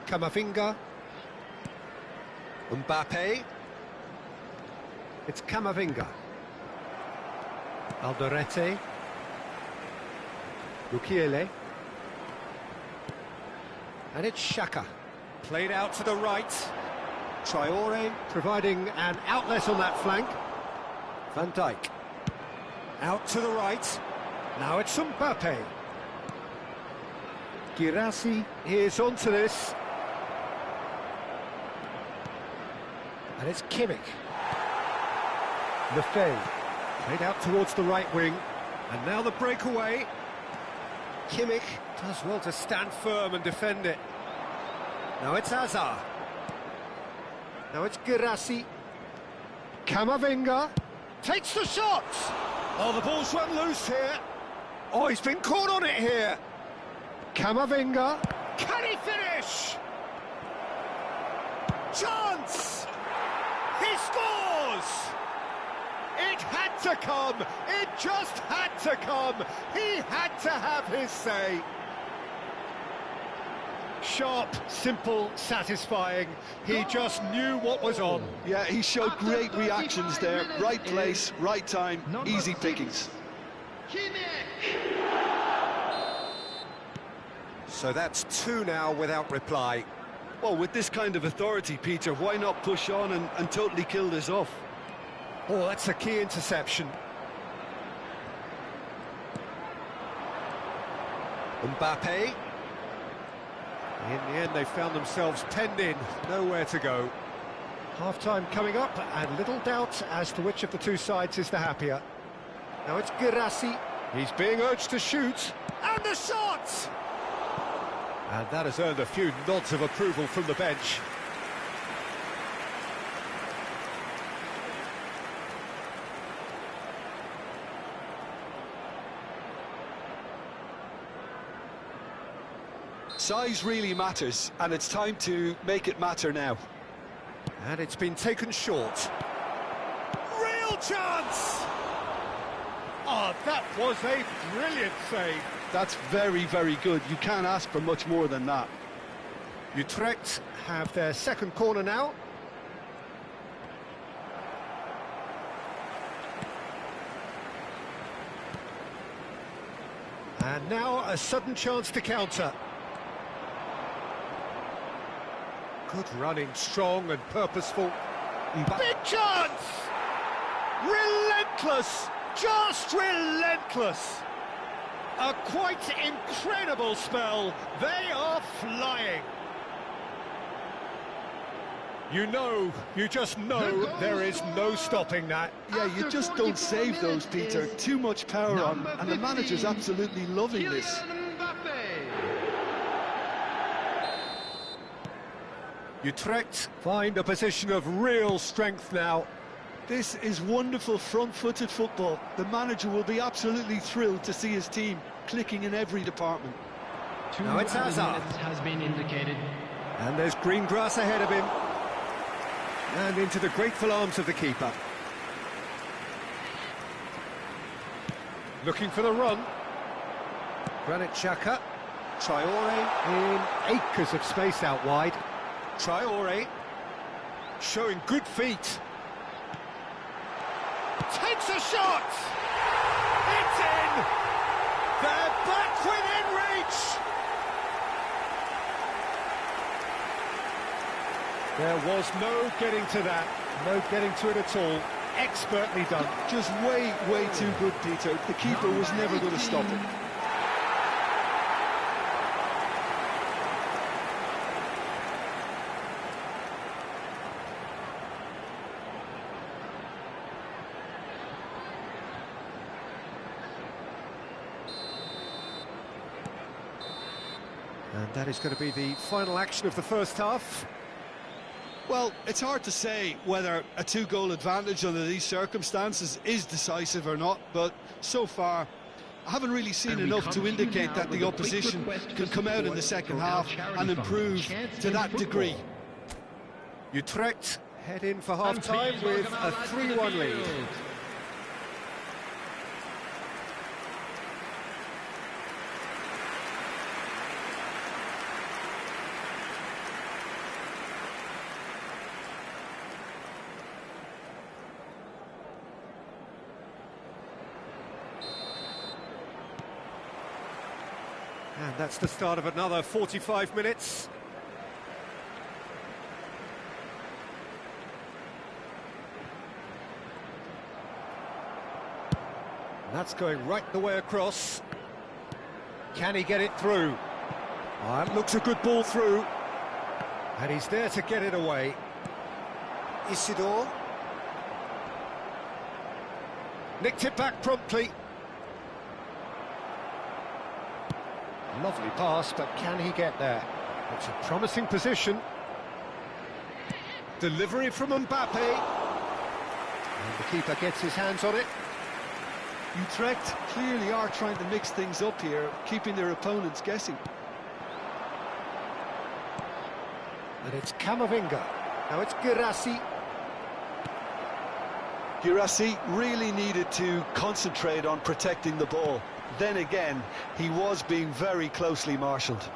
Camavinga. Mbappe. It's Camavinga. Alderete. Lukiele. And it's Xhaka. Played out to the right. Traore providing an outlet on that flank. Van Dijk. Out to the right. Now it's Mbappe. Girassi is onto this. And it's Kimmich. Lefebvre. Played out towards the right wing. And now the breakaway. Kimmich does well to stand firm and defend it. Now it's Hazard. Now it's Girassi. Camavinga takes the shot. Oh, the ball's run loose here. Oh, he's been caught on it here. Camavinga. Can he finish? Chance! He scores! It had to come. It just had to come. He had to have his say. Sharp, simple, satisfying. He just knew what was on. Yeah, he showed great reactions there. Right place, right time, easy pickings. So that's two now without reply. Well, with this kind of authority, Peter, why not push on and totally kill this off? Oh, that's a key interception. Mbappe. In the end, they found themselves penned in, nowhere to go. Half-time coming up, and little doubt as to which of the two sides is the happier. Now it's Girassi. He's being urged to shoot. And the shot! And that has earned a few nods of approval from the bench. Size really matters, and it's time to make it matter now. And it's been taken short. Real chance! Oh, that was a brilliant save. That's very, very good. You can't ask for much more than that. Utrecht have their second corner now. And now a sudden chance to counter. Good running, strong and purposeful. Big chance! Relentless! Just relentless! A quite incredible spell. They are flying. You just know there is no stopping that. Yeah, you just don't save those, Peter. Too much power on, and the manager's absolutely loving this. Utrecht find a position of real strength now. This is wonderful front-footed football. The manager will be absolutely thrilled to see his team clicking in every department. Now it's Hazard. Has been indicated. And there's green grass ahead of him. And into the grateful arms of the keeper. Looking for the run. Granit Xhaka. Traore in acres of space out wide. Traore showing good feet. Takes a shot! It's in! They're back within reach! There was no getting to that, no getting to it at all. Expertly done. Just way, way too good, Peter. The keeper was never going to stop it. And that is going to be the final action of the first half. Well, it's hard to say whether a two-goal advantage under these circumstances is decisive or not, but so far I haven't really seen enough to indicate that the opposition can come out in the second half and improve to that degree. Utrecht head in for half-time with a 3-1 lead. And that's the start of another 45 minutes. That's going right the way across. Can he get it through? Looks a good ball through. And he's there to get it away. Isidore. Nicked it back promptly. Lovely pass, but can he get there? It's a promising position. Delivery from Mbappe. And the keeper gets his hands on it. Utrecht clearly are trying to mix things up here, keeping their opponents guessing. And it's Camavinga. Now it's Girassi. Girassi really needed to concentrate on protecting the ball. Then again, he was being very closely marshalled.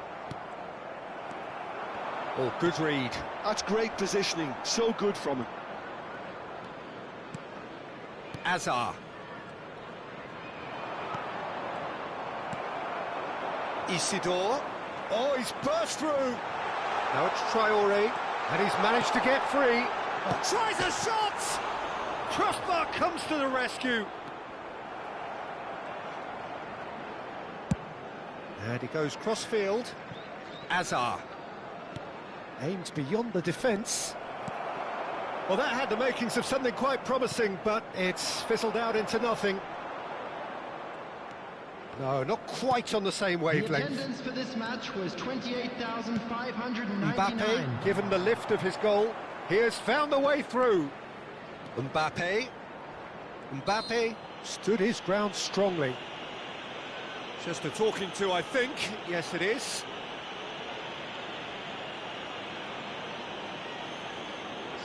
Oh, good read. That's great positioning, so good from him. Azar. Isidore. Oh, he's burst through. Now it's Traoré, and he's managed to get free. Oh, tries a shot! Crossbar comes to the rescue. And he goes cross-field. Azar. Aims beyond the defence. Well, that had the makings of something quite promising, but it's fizzled out into nothing. No, not quite on the same wavelength. The attendance for this match was 28,599. Mbappe, given the lift of his goal, he has found the way through. Mbappe stood his ground strongly. Just a talking to, I think. Yes, it is.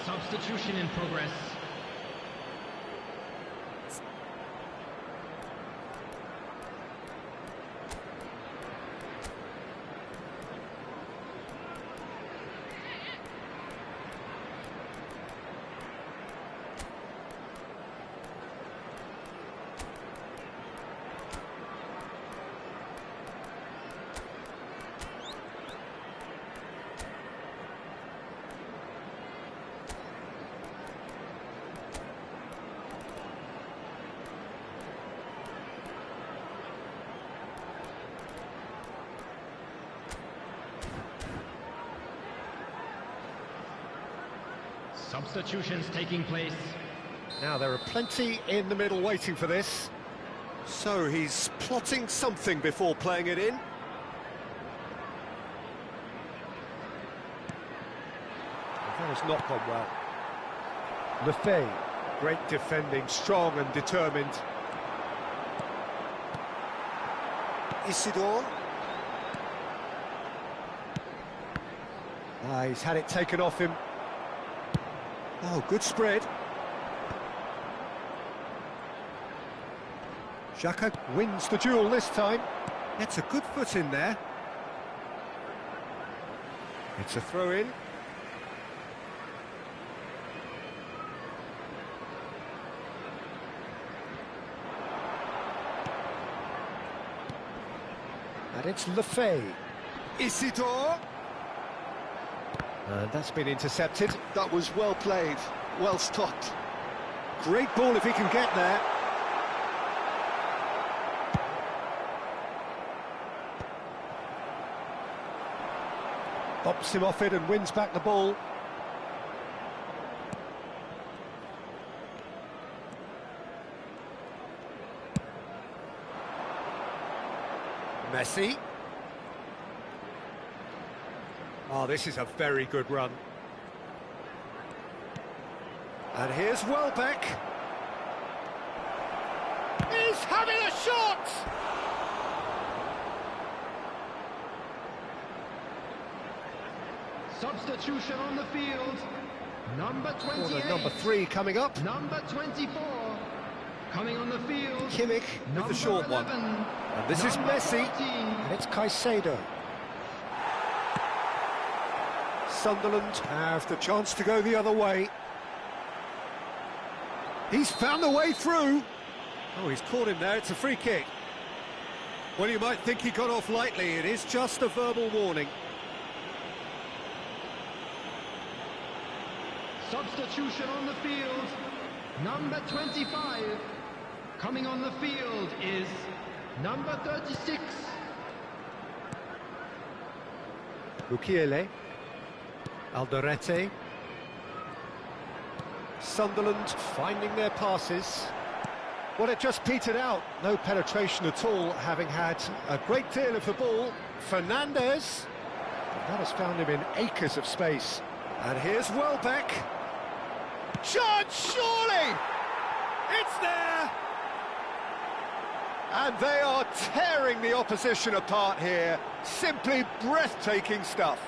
Substitution in progress. Substitutions taking place. Now there are plenty in the middle waiting for this. So he's plotting something before playing it in. That has not gone well. Lefebvre, great defending, strong and determined. Isidore. He's had it taken off him. Oh, good spread. Xhaka wins the duel this time. Gets a good foot in there. It's a throw-in. And it's Lefebvre. Isidore. And that's been intercepted. That was well played, well stopped. Great ball if he can get there. Bops him off it and wins back the ball. Messi. Oh, this is a very good run. And here's Welbeck. He's having a shot! Substitution on the field. Number 28. Corner number 3 coming up. Number 24. Coming on the field. Kimmich with the short 11. one. And this is Messi. 14. And it's Caicedo. Sunderland have the chance to go the other way. He's found the way through. Oh, he's caught him there. It's a free kick. Well, you might think he got off lightly. It is just a verbal warning. Substitution on the field. Number 25. Coming on the field is number 36. Mukiele, Alderete, Sunderland finding their passes. Well, it just petered out, no penetration at all, having had a great deal of the ball. Fernandez, that has found him in acres of space. And here's Welbeck. Chance, surely! It's there! And they are tearing the opposition apart here. Simply breathtaking stuff.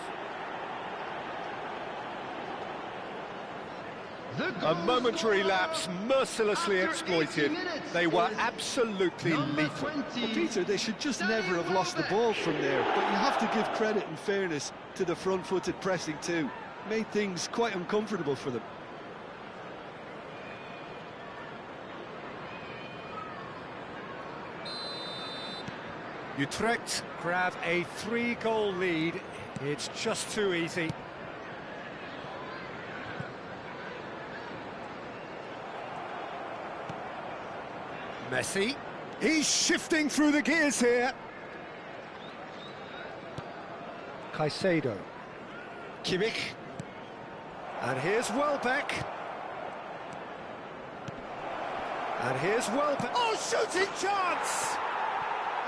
A momentary lapse mercilessly exploited. They were absolutely lethal. Well, Peter, they should just never have lost the ball from there, but you have to give credit and fairness to the front-footed pressing too. Made things quite uncomfortable for them. Utrecht grab a 3-goal lead. It's just too easy. Messi, he's shifting through the gears here. Caicedo, Kimmich, and here's Welbeck. And here's Welbeck. Oh, shooting chance!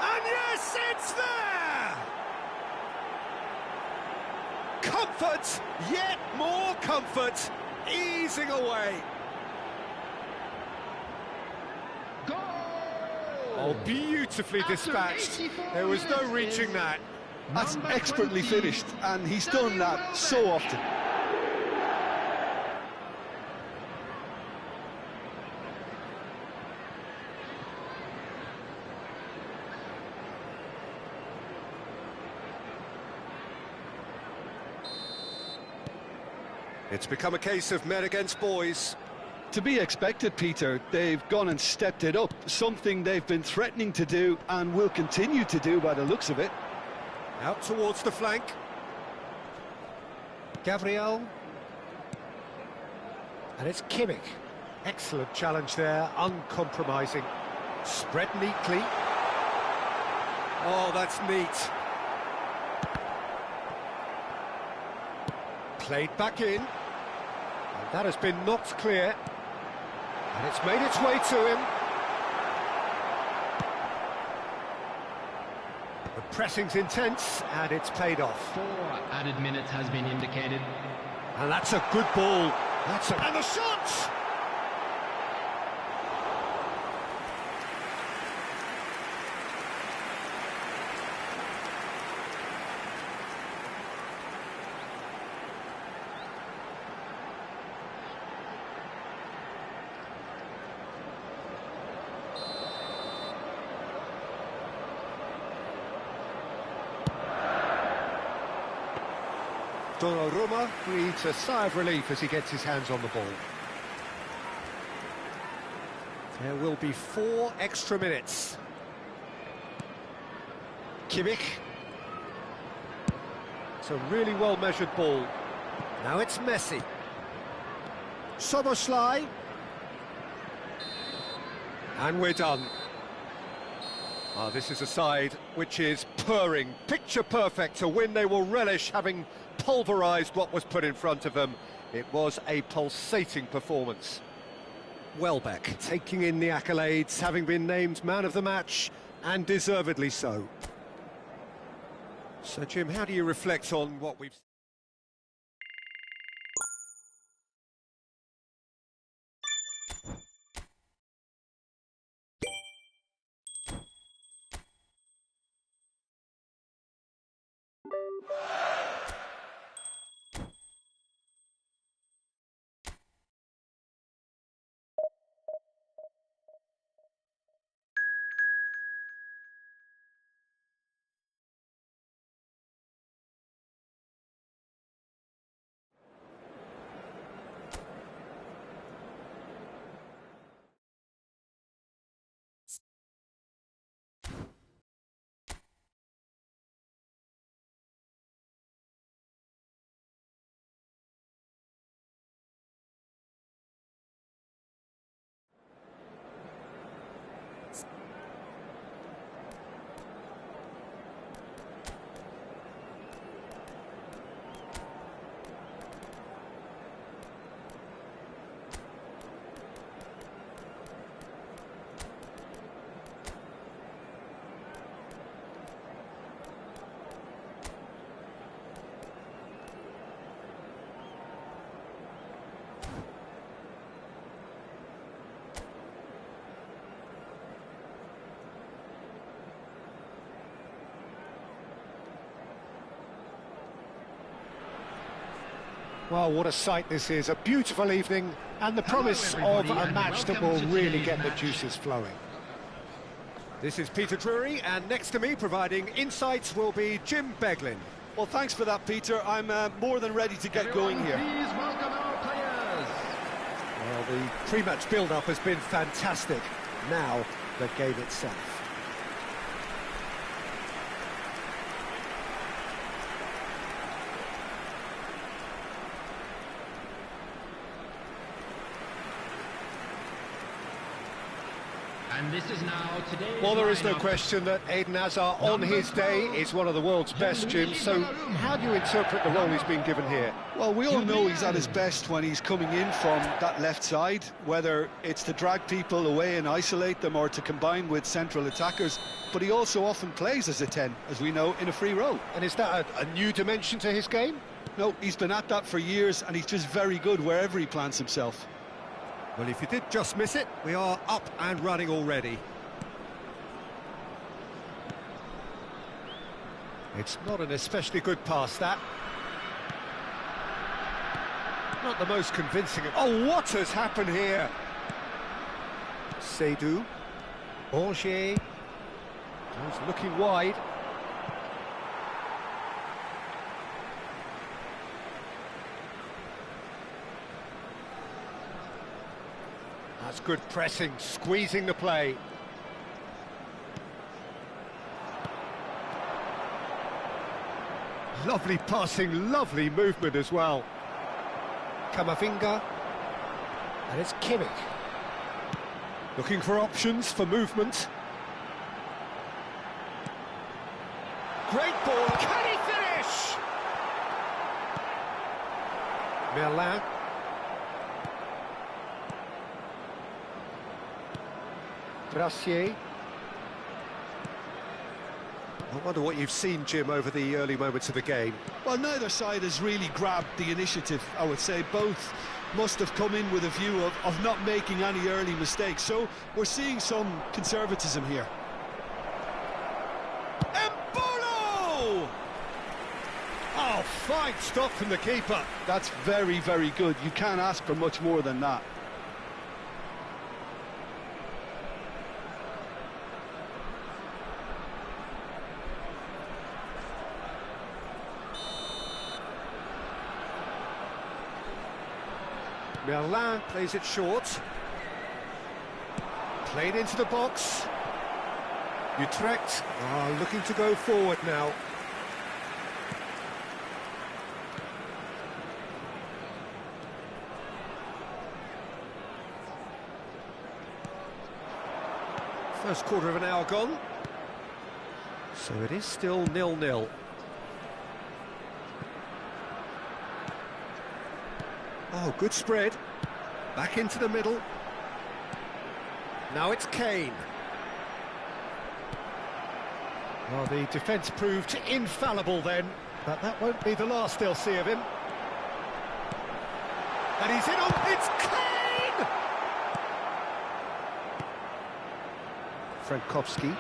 And yes, it's there! Comfort, yet more comfort, easing away. Oh, beautifully dispatched. There was no reaching that. That's expertly finished, and he's done that so often. It's become a case of men against boys. To be expected, Peter. They've gone and stepped it up, something they've been threatening to do and will continue to do by the looks of it. Out towards the flank. Gabriel. And it's Kimmich. Excellent challenge there, uncompromising. Spread neatly. Oh, that's neat. Played back in. And that has been knocked clear. And it's made its way to him. The pressing's intense, and it's paid off. 4 added minutes has been indicated. And that's a good ball. And the shot! Donnarumma breathes a sigh of relief as he gets his hands on the ball. There will be 4 extra minutes. Kimmich. It's a really well-measured ball. Now it's Messi. Soboslai. And we're done. This is a side which is purring, picture perfect to win. They will relish having pulverised what was put in front of them. It was a pulsating performance. Welbeck taking in the accolades, having been named man of the match, and deservedly so. So, Jim, how do you reflect on what we've seen? Well, what a sight this is. A beautiful evening and the promise of a match that will really get the juices flowing. This is Peter Drury, and next to me providing insights will be Jim Beglin. Well, thanks for that, Peter. I'm more than ready to get going here. Please welcome our players. Well, the pre-match build-up has been fantastic. Now, the game itself. And this is now today's Well, there is no lineup. question that Eden Hazard, on his day, is one of the world's best, Jim. So, how do you interpret the role he's been given here? Well, we all know he's at his best when he's coming in from that left side, whether it's to drag people away and isolate them or to combine with central attackers. But he also often plays as a 10, as we know, in a free role. And is that a new dimension to his game? No, he's been at that for years, and he's just very good wherever he plants himself. Well, if you did just miss it, we are up and running already. It's not an especially good pass, that. Not the most convincing of... Oh, what has happened here? Seydoux. Angers. He's looking wide. That's good pressing, squeezing the play. Lovely passing, lovely movement as well. Kamavinga. And it's Kimmich. Looking for options for movement. Great ball. Can he finish? Merlin. Gracier. I wonder what you've seen, Jim, over the early moments of the game. Well, neither side has really grabbed the initiative, I would say. Both must have come in with a view of not making any early mistakes. So we're seeing some conservatism here. Embolo! Oh, fine stop from the keeper. That's very, very good. You can't ask for much more than that. Merlin plays it short. Played into the box. Utrecht are looking to go forward now. First quarter of an hour gone. So it is still 0-0. Oh, good spread. Back into the middle. Now it's Kane. Well, the defence proved infallible then, but that won't be the last they'll see of him. And he's in on... It's Kane! Frankowski.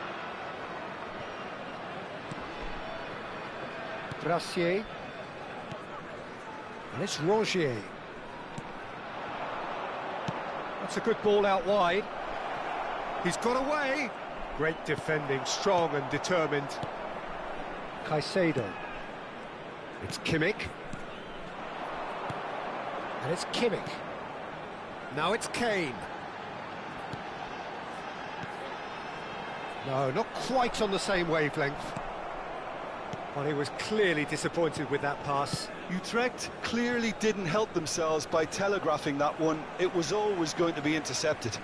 Gracier. And it's Rongier. That's a good ball out wide. He's got away. Great defending, strong and determined. Caicedo. It's Kimmich. And it's Kimmich. Now it's Kane. No, not quite on the same wavelength. But he was clearly disappointed with that pass. Utrecht clearly didn't help themselves by telegraphing that one. It was always going to be intercepted.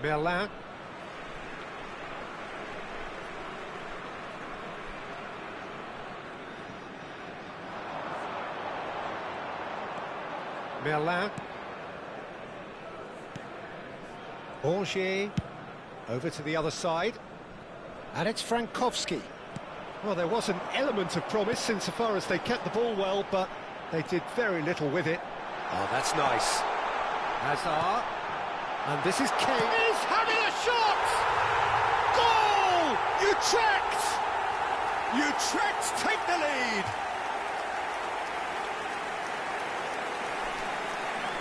Merlin. Merlin. Angers. Over to the other side. And it's Frankowski. Well, there was an element of promise insofar as they kept the ball well, but they did very little with it. Oh, that's nice. Hazard. And this is Kane. He's having a shot! Utrecht take the lead.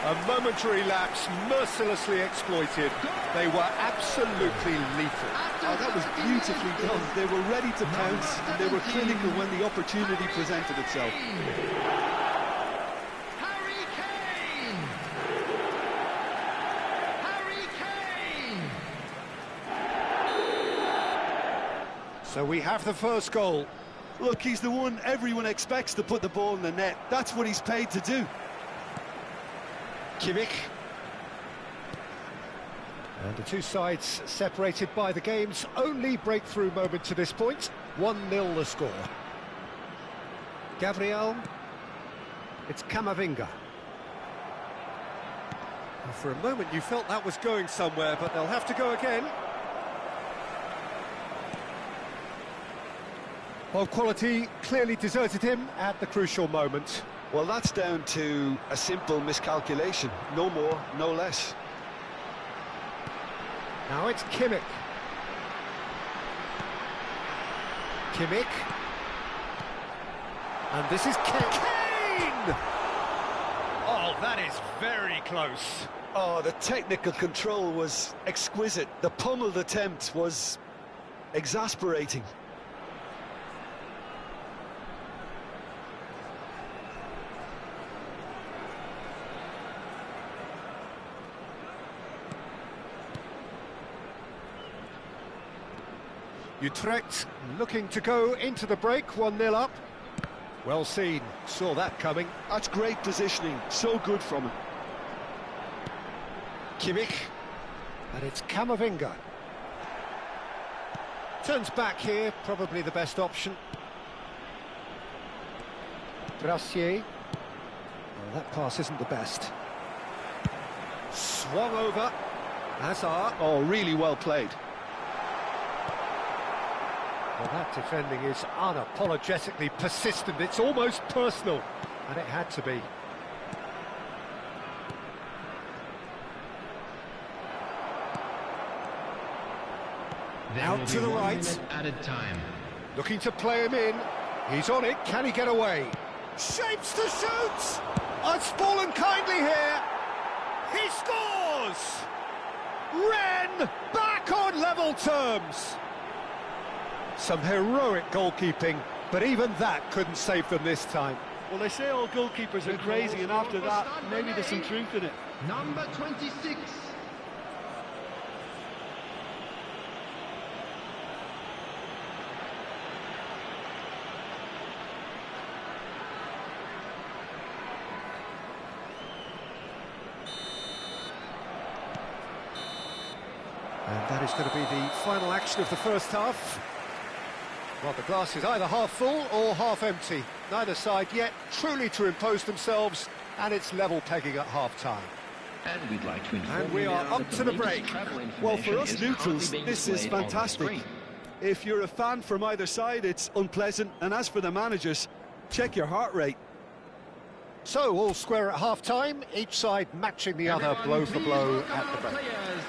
A momentary lapse, mercilessly exploited. They were absolutely lethal. Oh, that was beautifully done. They were ready to pounce, and they were clinical when the opportunity presented itself. Harry Kane! Harry Kane! So we have the first goal. Look, he's the one everyone expects to put the ball in the net. That's what he's paid to do. Kimmich. And the two sides separated by the game's only breakthrough moment to this point. 1-0 the score. Gabriel. It's Camavinga. Well, for a moment you felt that was going somewhere, but they'll have to go again. Well, quality clearly deserted him at the crucial moment. Well, that's down to a simple miscalculation. No more, no less. Now it's Kimmich. Kimmich. And this is Kane! Oh, that is very close. Oh, the technical control was exquisite. The pummeled attempt was exasperating. Utrecht looking to go into the break, 1-0 up. Well seen, saw that coming. That's great positioning, so good from him. Kimmich, and it's Camavinga. Turns back here, probably the best option. Gracier. Well, that pass isn't the best. Swung over. Hazard. Oh, really well played. Well, that defending is unapologetically persistent. It's almost personal, and it had to be. Out to the right. Added time. Looking to play him in. He's on it. Can he get away? Shapes to shoot! Oh, it's fallen kindly here. He scores! Wren back on level terms. Some heroic goalkeeping, but even that couldn't save them this time. Well, they say all goalkeepers are crazy, and after that, maybe there's some truth in it. Number 26. And that is going to be the final action of the first half. Well, the glass is either half full or half empty. Neither side yet truly to impose themselves, and it's level pegging at half-time. And we'd like to inform And we you are now up that to the latest break. travel Well, for information us is neutrals, currently being this is displayed on the fantastic. screen. If you're a fan from either side, it's unpleasant. And as for the managers, check your heart rate. So, all square at half-time, each side matching the other blow for blow at the break. Players.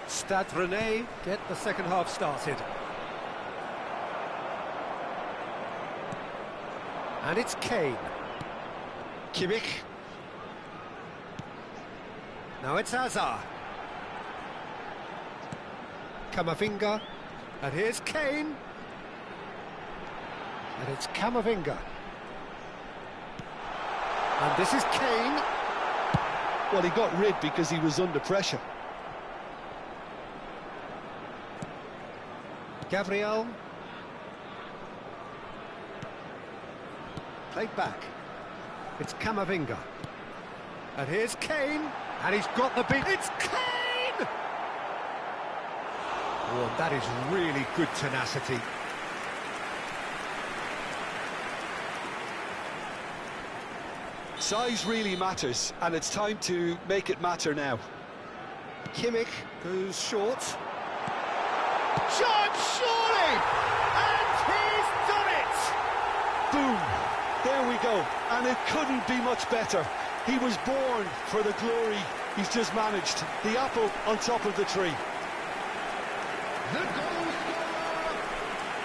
Stade Rennais get the second half started. And it's Kane. Kimmich. Now it's Hazard. Camavinga. And here's Kane. And it's Camavinga. And this is Kane. Well, he got rid because he was under pressure. Gabriel. Played back. It's Camavinga. And here's Kane. And he's got the beat. It's Kane! Oh, and that is really good tenacity. Size really matters, and it's time to make it matter now. Kimmich goes short. John Surely! And he's done it! Boom! There we go. And it couldn't be much better. He was born for the glory he's just managed. The apple on top of the tree. The goal scorer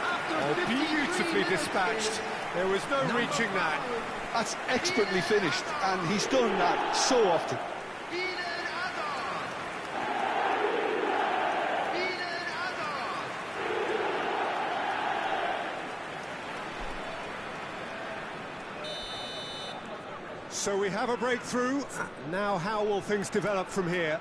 after Oh, 53 beautifully minutes dispatched. There was no Number reaching that. That's expertly finished, and he's done that so often. Eden Hazard. Eden Hazard. So we have a breakthrough. Now how will things develop from here?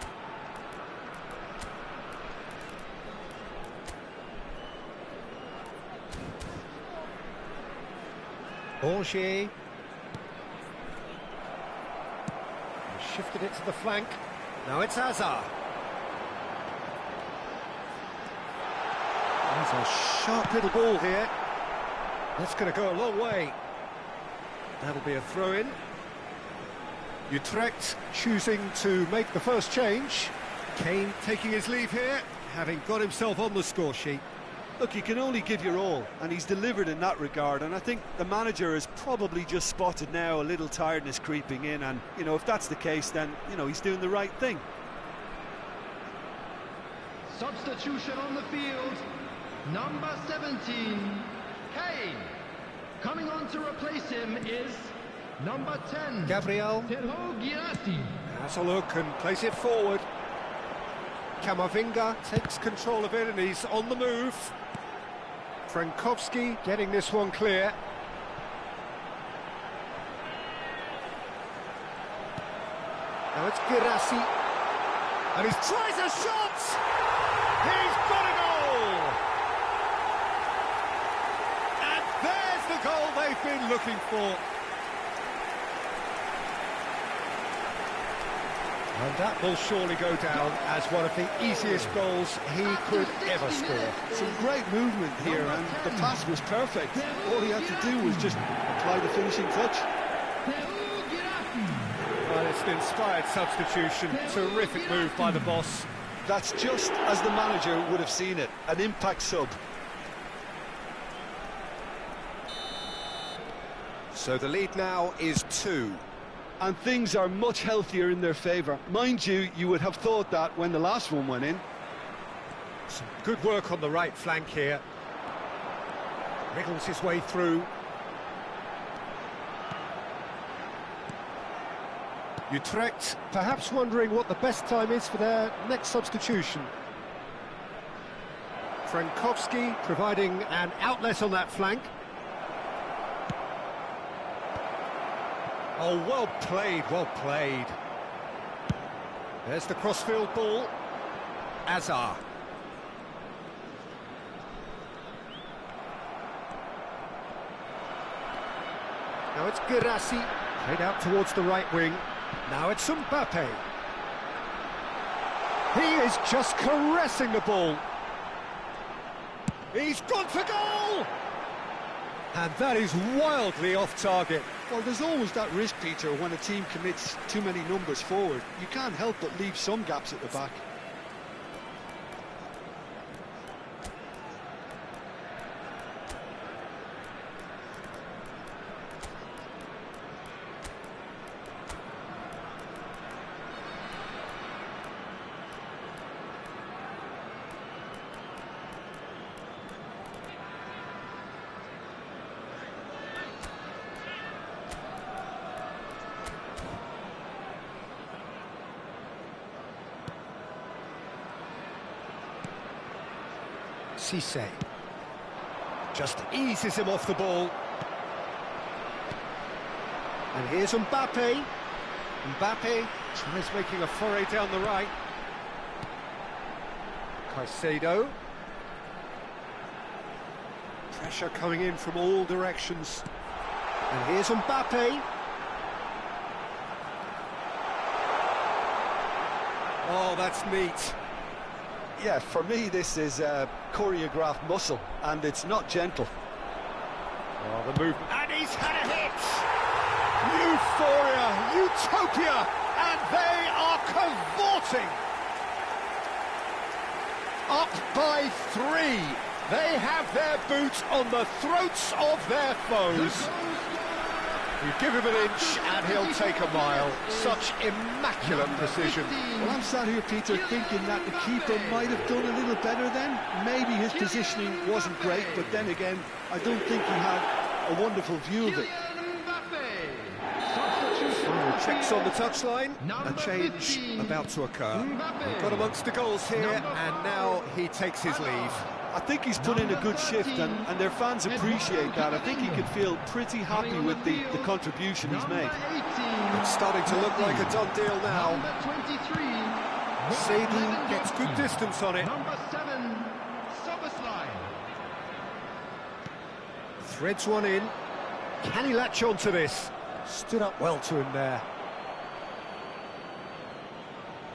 Borgier. Shifted it to the flank. Now it's Hazard. There's a sharp little ball here. That's going to go a long way. That'll be a throw-in. Utrecht choosing to make the first change. Kane taking his leave here, having got himself on the score sheet. Look, you can only give your all, and he's delivered in that regard, and I think the manager has probably just spotted now a little tiredness creeping in, and, you know, if that's the case, then, you know, he's doing the right thing. Substitution on the field. Number 17, Kane. Coming on to replace him is number 10, Gabriel Halooo Girassi. has a look and plays it forward. Camavinga takes control of it and he's on the move. Frankowski getting this one clear. Now it's Girassi. And he tries a shot! He's got a goal! And there's the goal they've been looking for. And that will surely go down as one of the easiest goals he could ever score. Some great movement here, and the pass was perfect. All he had to do was just apply the finishing touch. Halooo Girassi. Well, it's an inspired substitution. Terrific move by the boss. That's just as the manager would have seen it, an impact sub. So the lead now is 2. And things are much healthier in their favour. Mind you, you would have thought that when the last one went in. Some good work on the right flank here. Wriggles his way through. Utrecht perhaps wondering what the best time is for their next substitution. Frankowski providing an outlet on that flank. Oh, well played, well played. There's the crossfield ball. Hazard. Now it's Girassi, played out towards the right wing. Now it's Mbappe. He is just caressing the ball. He's gone for goal! And that is wildly off target. Well, there's always that risk, Peter, when a team commits too many numbers forward. You can't help but leave some gaps at the back. Cisse just eases him off the ball. And here's Mbappe. Mbappe tries making a foray down the right. Caicedo. Pressure coming in from all directions. And here's Mbappe. Oh, that's neat. Yeah, for me, this is choreographed muscle, and it's not gentle. Oh, the movement. And he's had a hit! Euphoria, utopia, and they are cavorting! Up by 3. They have their boot on the throats of their foes. You give him an inch and he'll take a mile. Such immaculate precision. Well, I'm sat here, Peter, thinking that the keeper might have done a little better then. Maybe his positioning wasn't great, but then again, I don't think he had a wonderful view of it. Checks on the touchline, a change about to occur. We've got amongst the goals here, and now he takes his leave. I think he's put in a good shift, and their fans appreciate that. I think he can feel pretty happy with the contribution he's made. It's starting to look like a done deal now. Seydou gets good distance on it. Threads one in. Can he latch on to this? Stood up well to him there.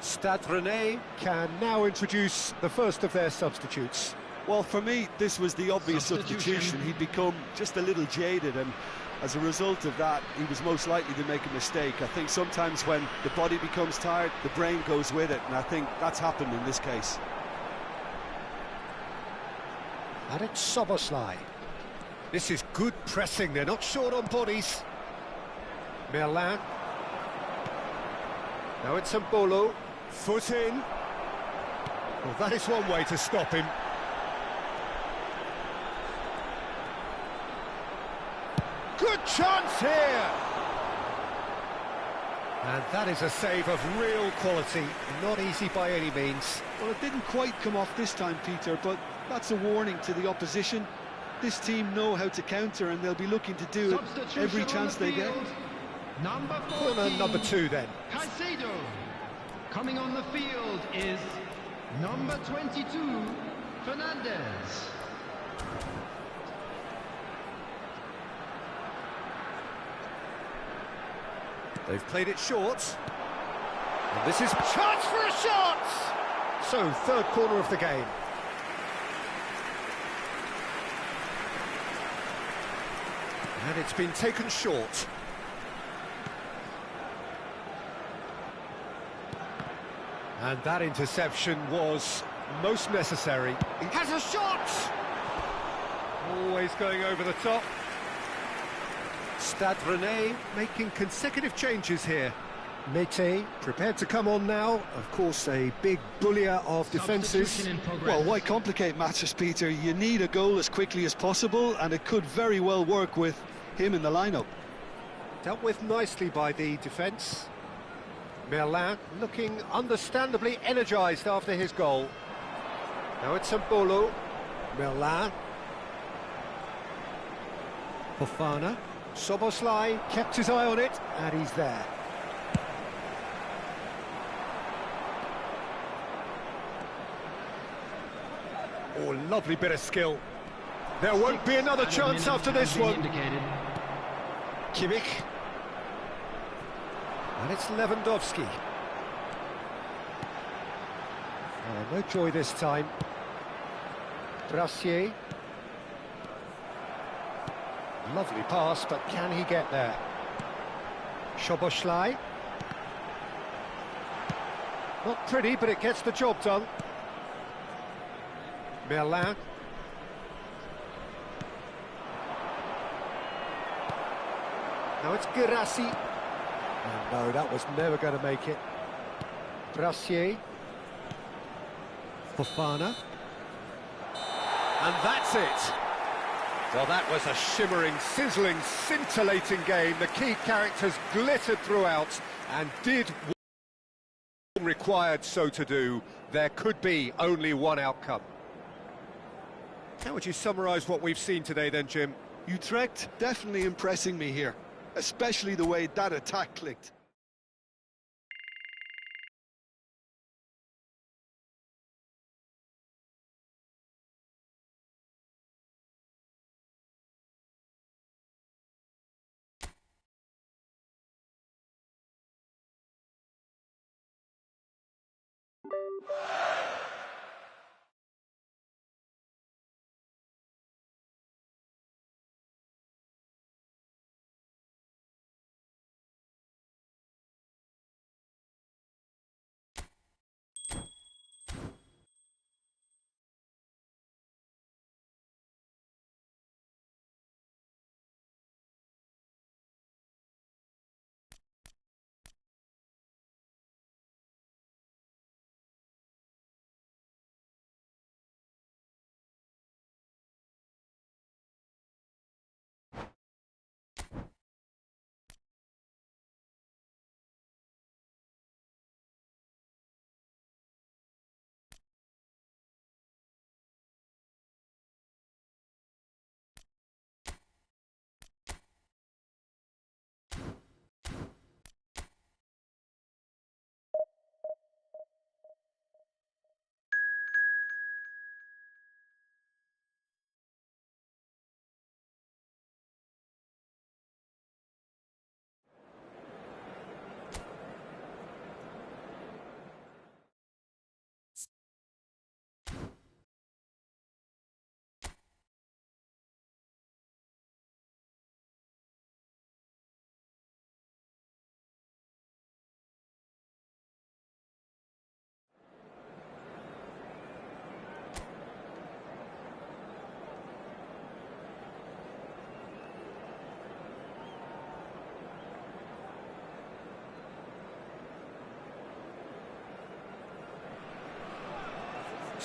Stade Rennais can now introduce the first of their substitutes. Well, for me, this was the obvious substitution. He'd become just a little jaded, and as a result of that, he was most likely to make a mistake. I think sometimes when the body becomes tired, the brain goes with it, and I think that's happened in this case. And it's Soboslai. This is good pressing, they're not short on bodies. Merlin. Now it's Mbolo. Foot in. Well, that is one way to stop him. Good chance here! And that is a save of real quality, not easy by any means. Well, it didn't quite come off this time, Peter, but that's a warning to the opposition. This team know how to counter, and they'll be looking to do it every chance they get. Corner number 2 then. Caicedo. Coming on the field is number 22, Fernandez. They've played it short. And this is a chance for a shot! So, third corner of the game. And it's been taken short. And that interception was most necessary. He has a shot! Always going over the top. Stade Rennais making consecutive changes here. Mete prepared to come on now. Of course, a big bullier of defences. Well, why complicate matters, Peter? You need a goal as quickly as possible, and it could very well work with him in the lineup. Dealt with nicely by the defence. Merlin looking understandably energised after his goal. Now it's Mbolo. Merlin. Fofana. Soboslai kept his eye on it, and he's there. Oh, lovely bit of skill. There won't be another chance after this one. Kimmich. And it's Lewandowski. Oh, no joy this time. Brassier. Lovely pass, but can he get there? Soboslai. Not pretty, but it gets the job done. Merlin. Now it's Girassi. Oh, no, that was never going to make it. Brassier. Fofana. And that's it. Well, that was a shimmering, sizzling, scintillating game. The key characters glittered throughout and did what required so to do. There could be only one outcome. How would you summarise what we've seen today then, Jim? Utrecht definitely impressing me here, especially the way that attack clicked.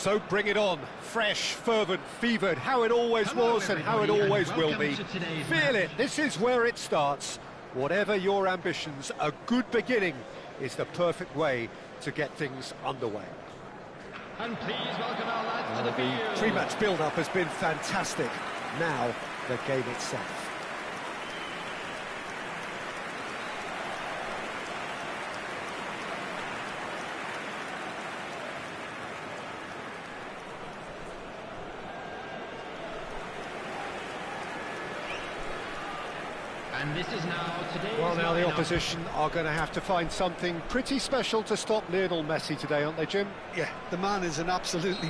So bring it on. Fresh, fervent, fevered, how it always was and how it always will be. Feel it, this is where it starts. Whatever your ambitions, a good beginning is the perfect way to get things underway. And please welcome our lads to the field. Pre-match build-up has been fantastic. Now, the game itself. And this is now today's Well, now the lineup. opposition are going to have to find something pretty special to stop Lionel Messi today, aren't they, Jim? Yeah, the man is an absolutely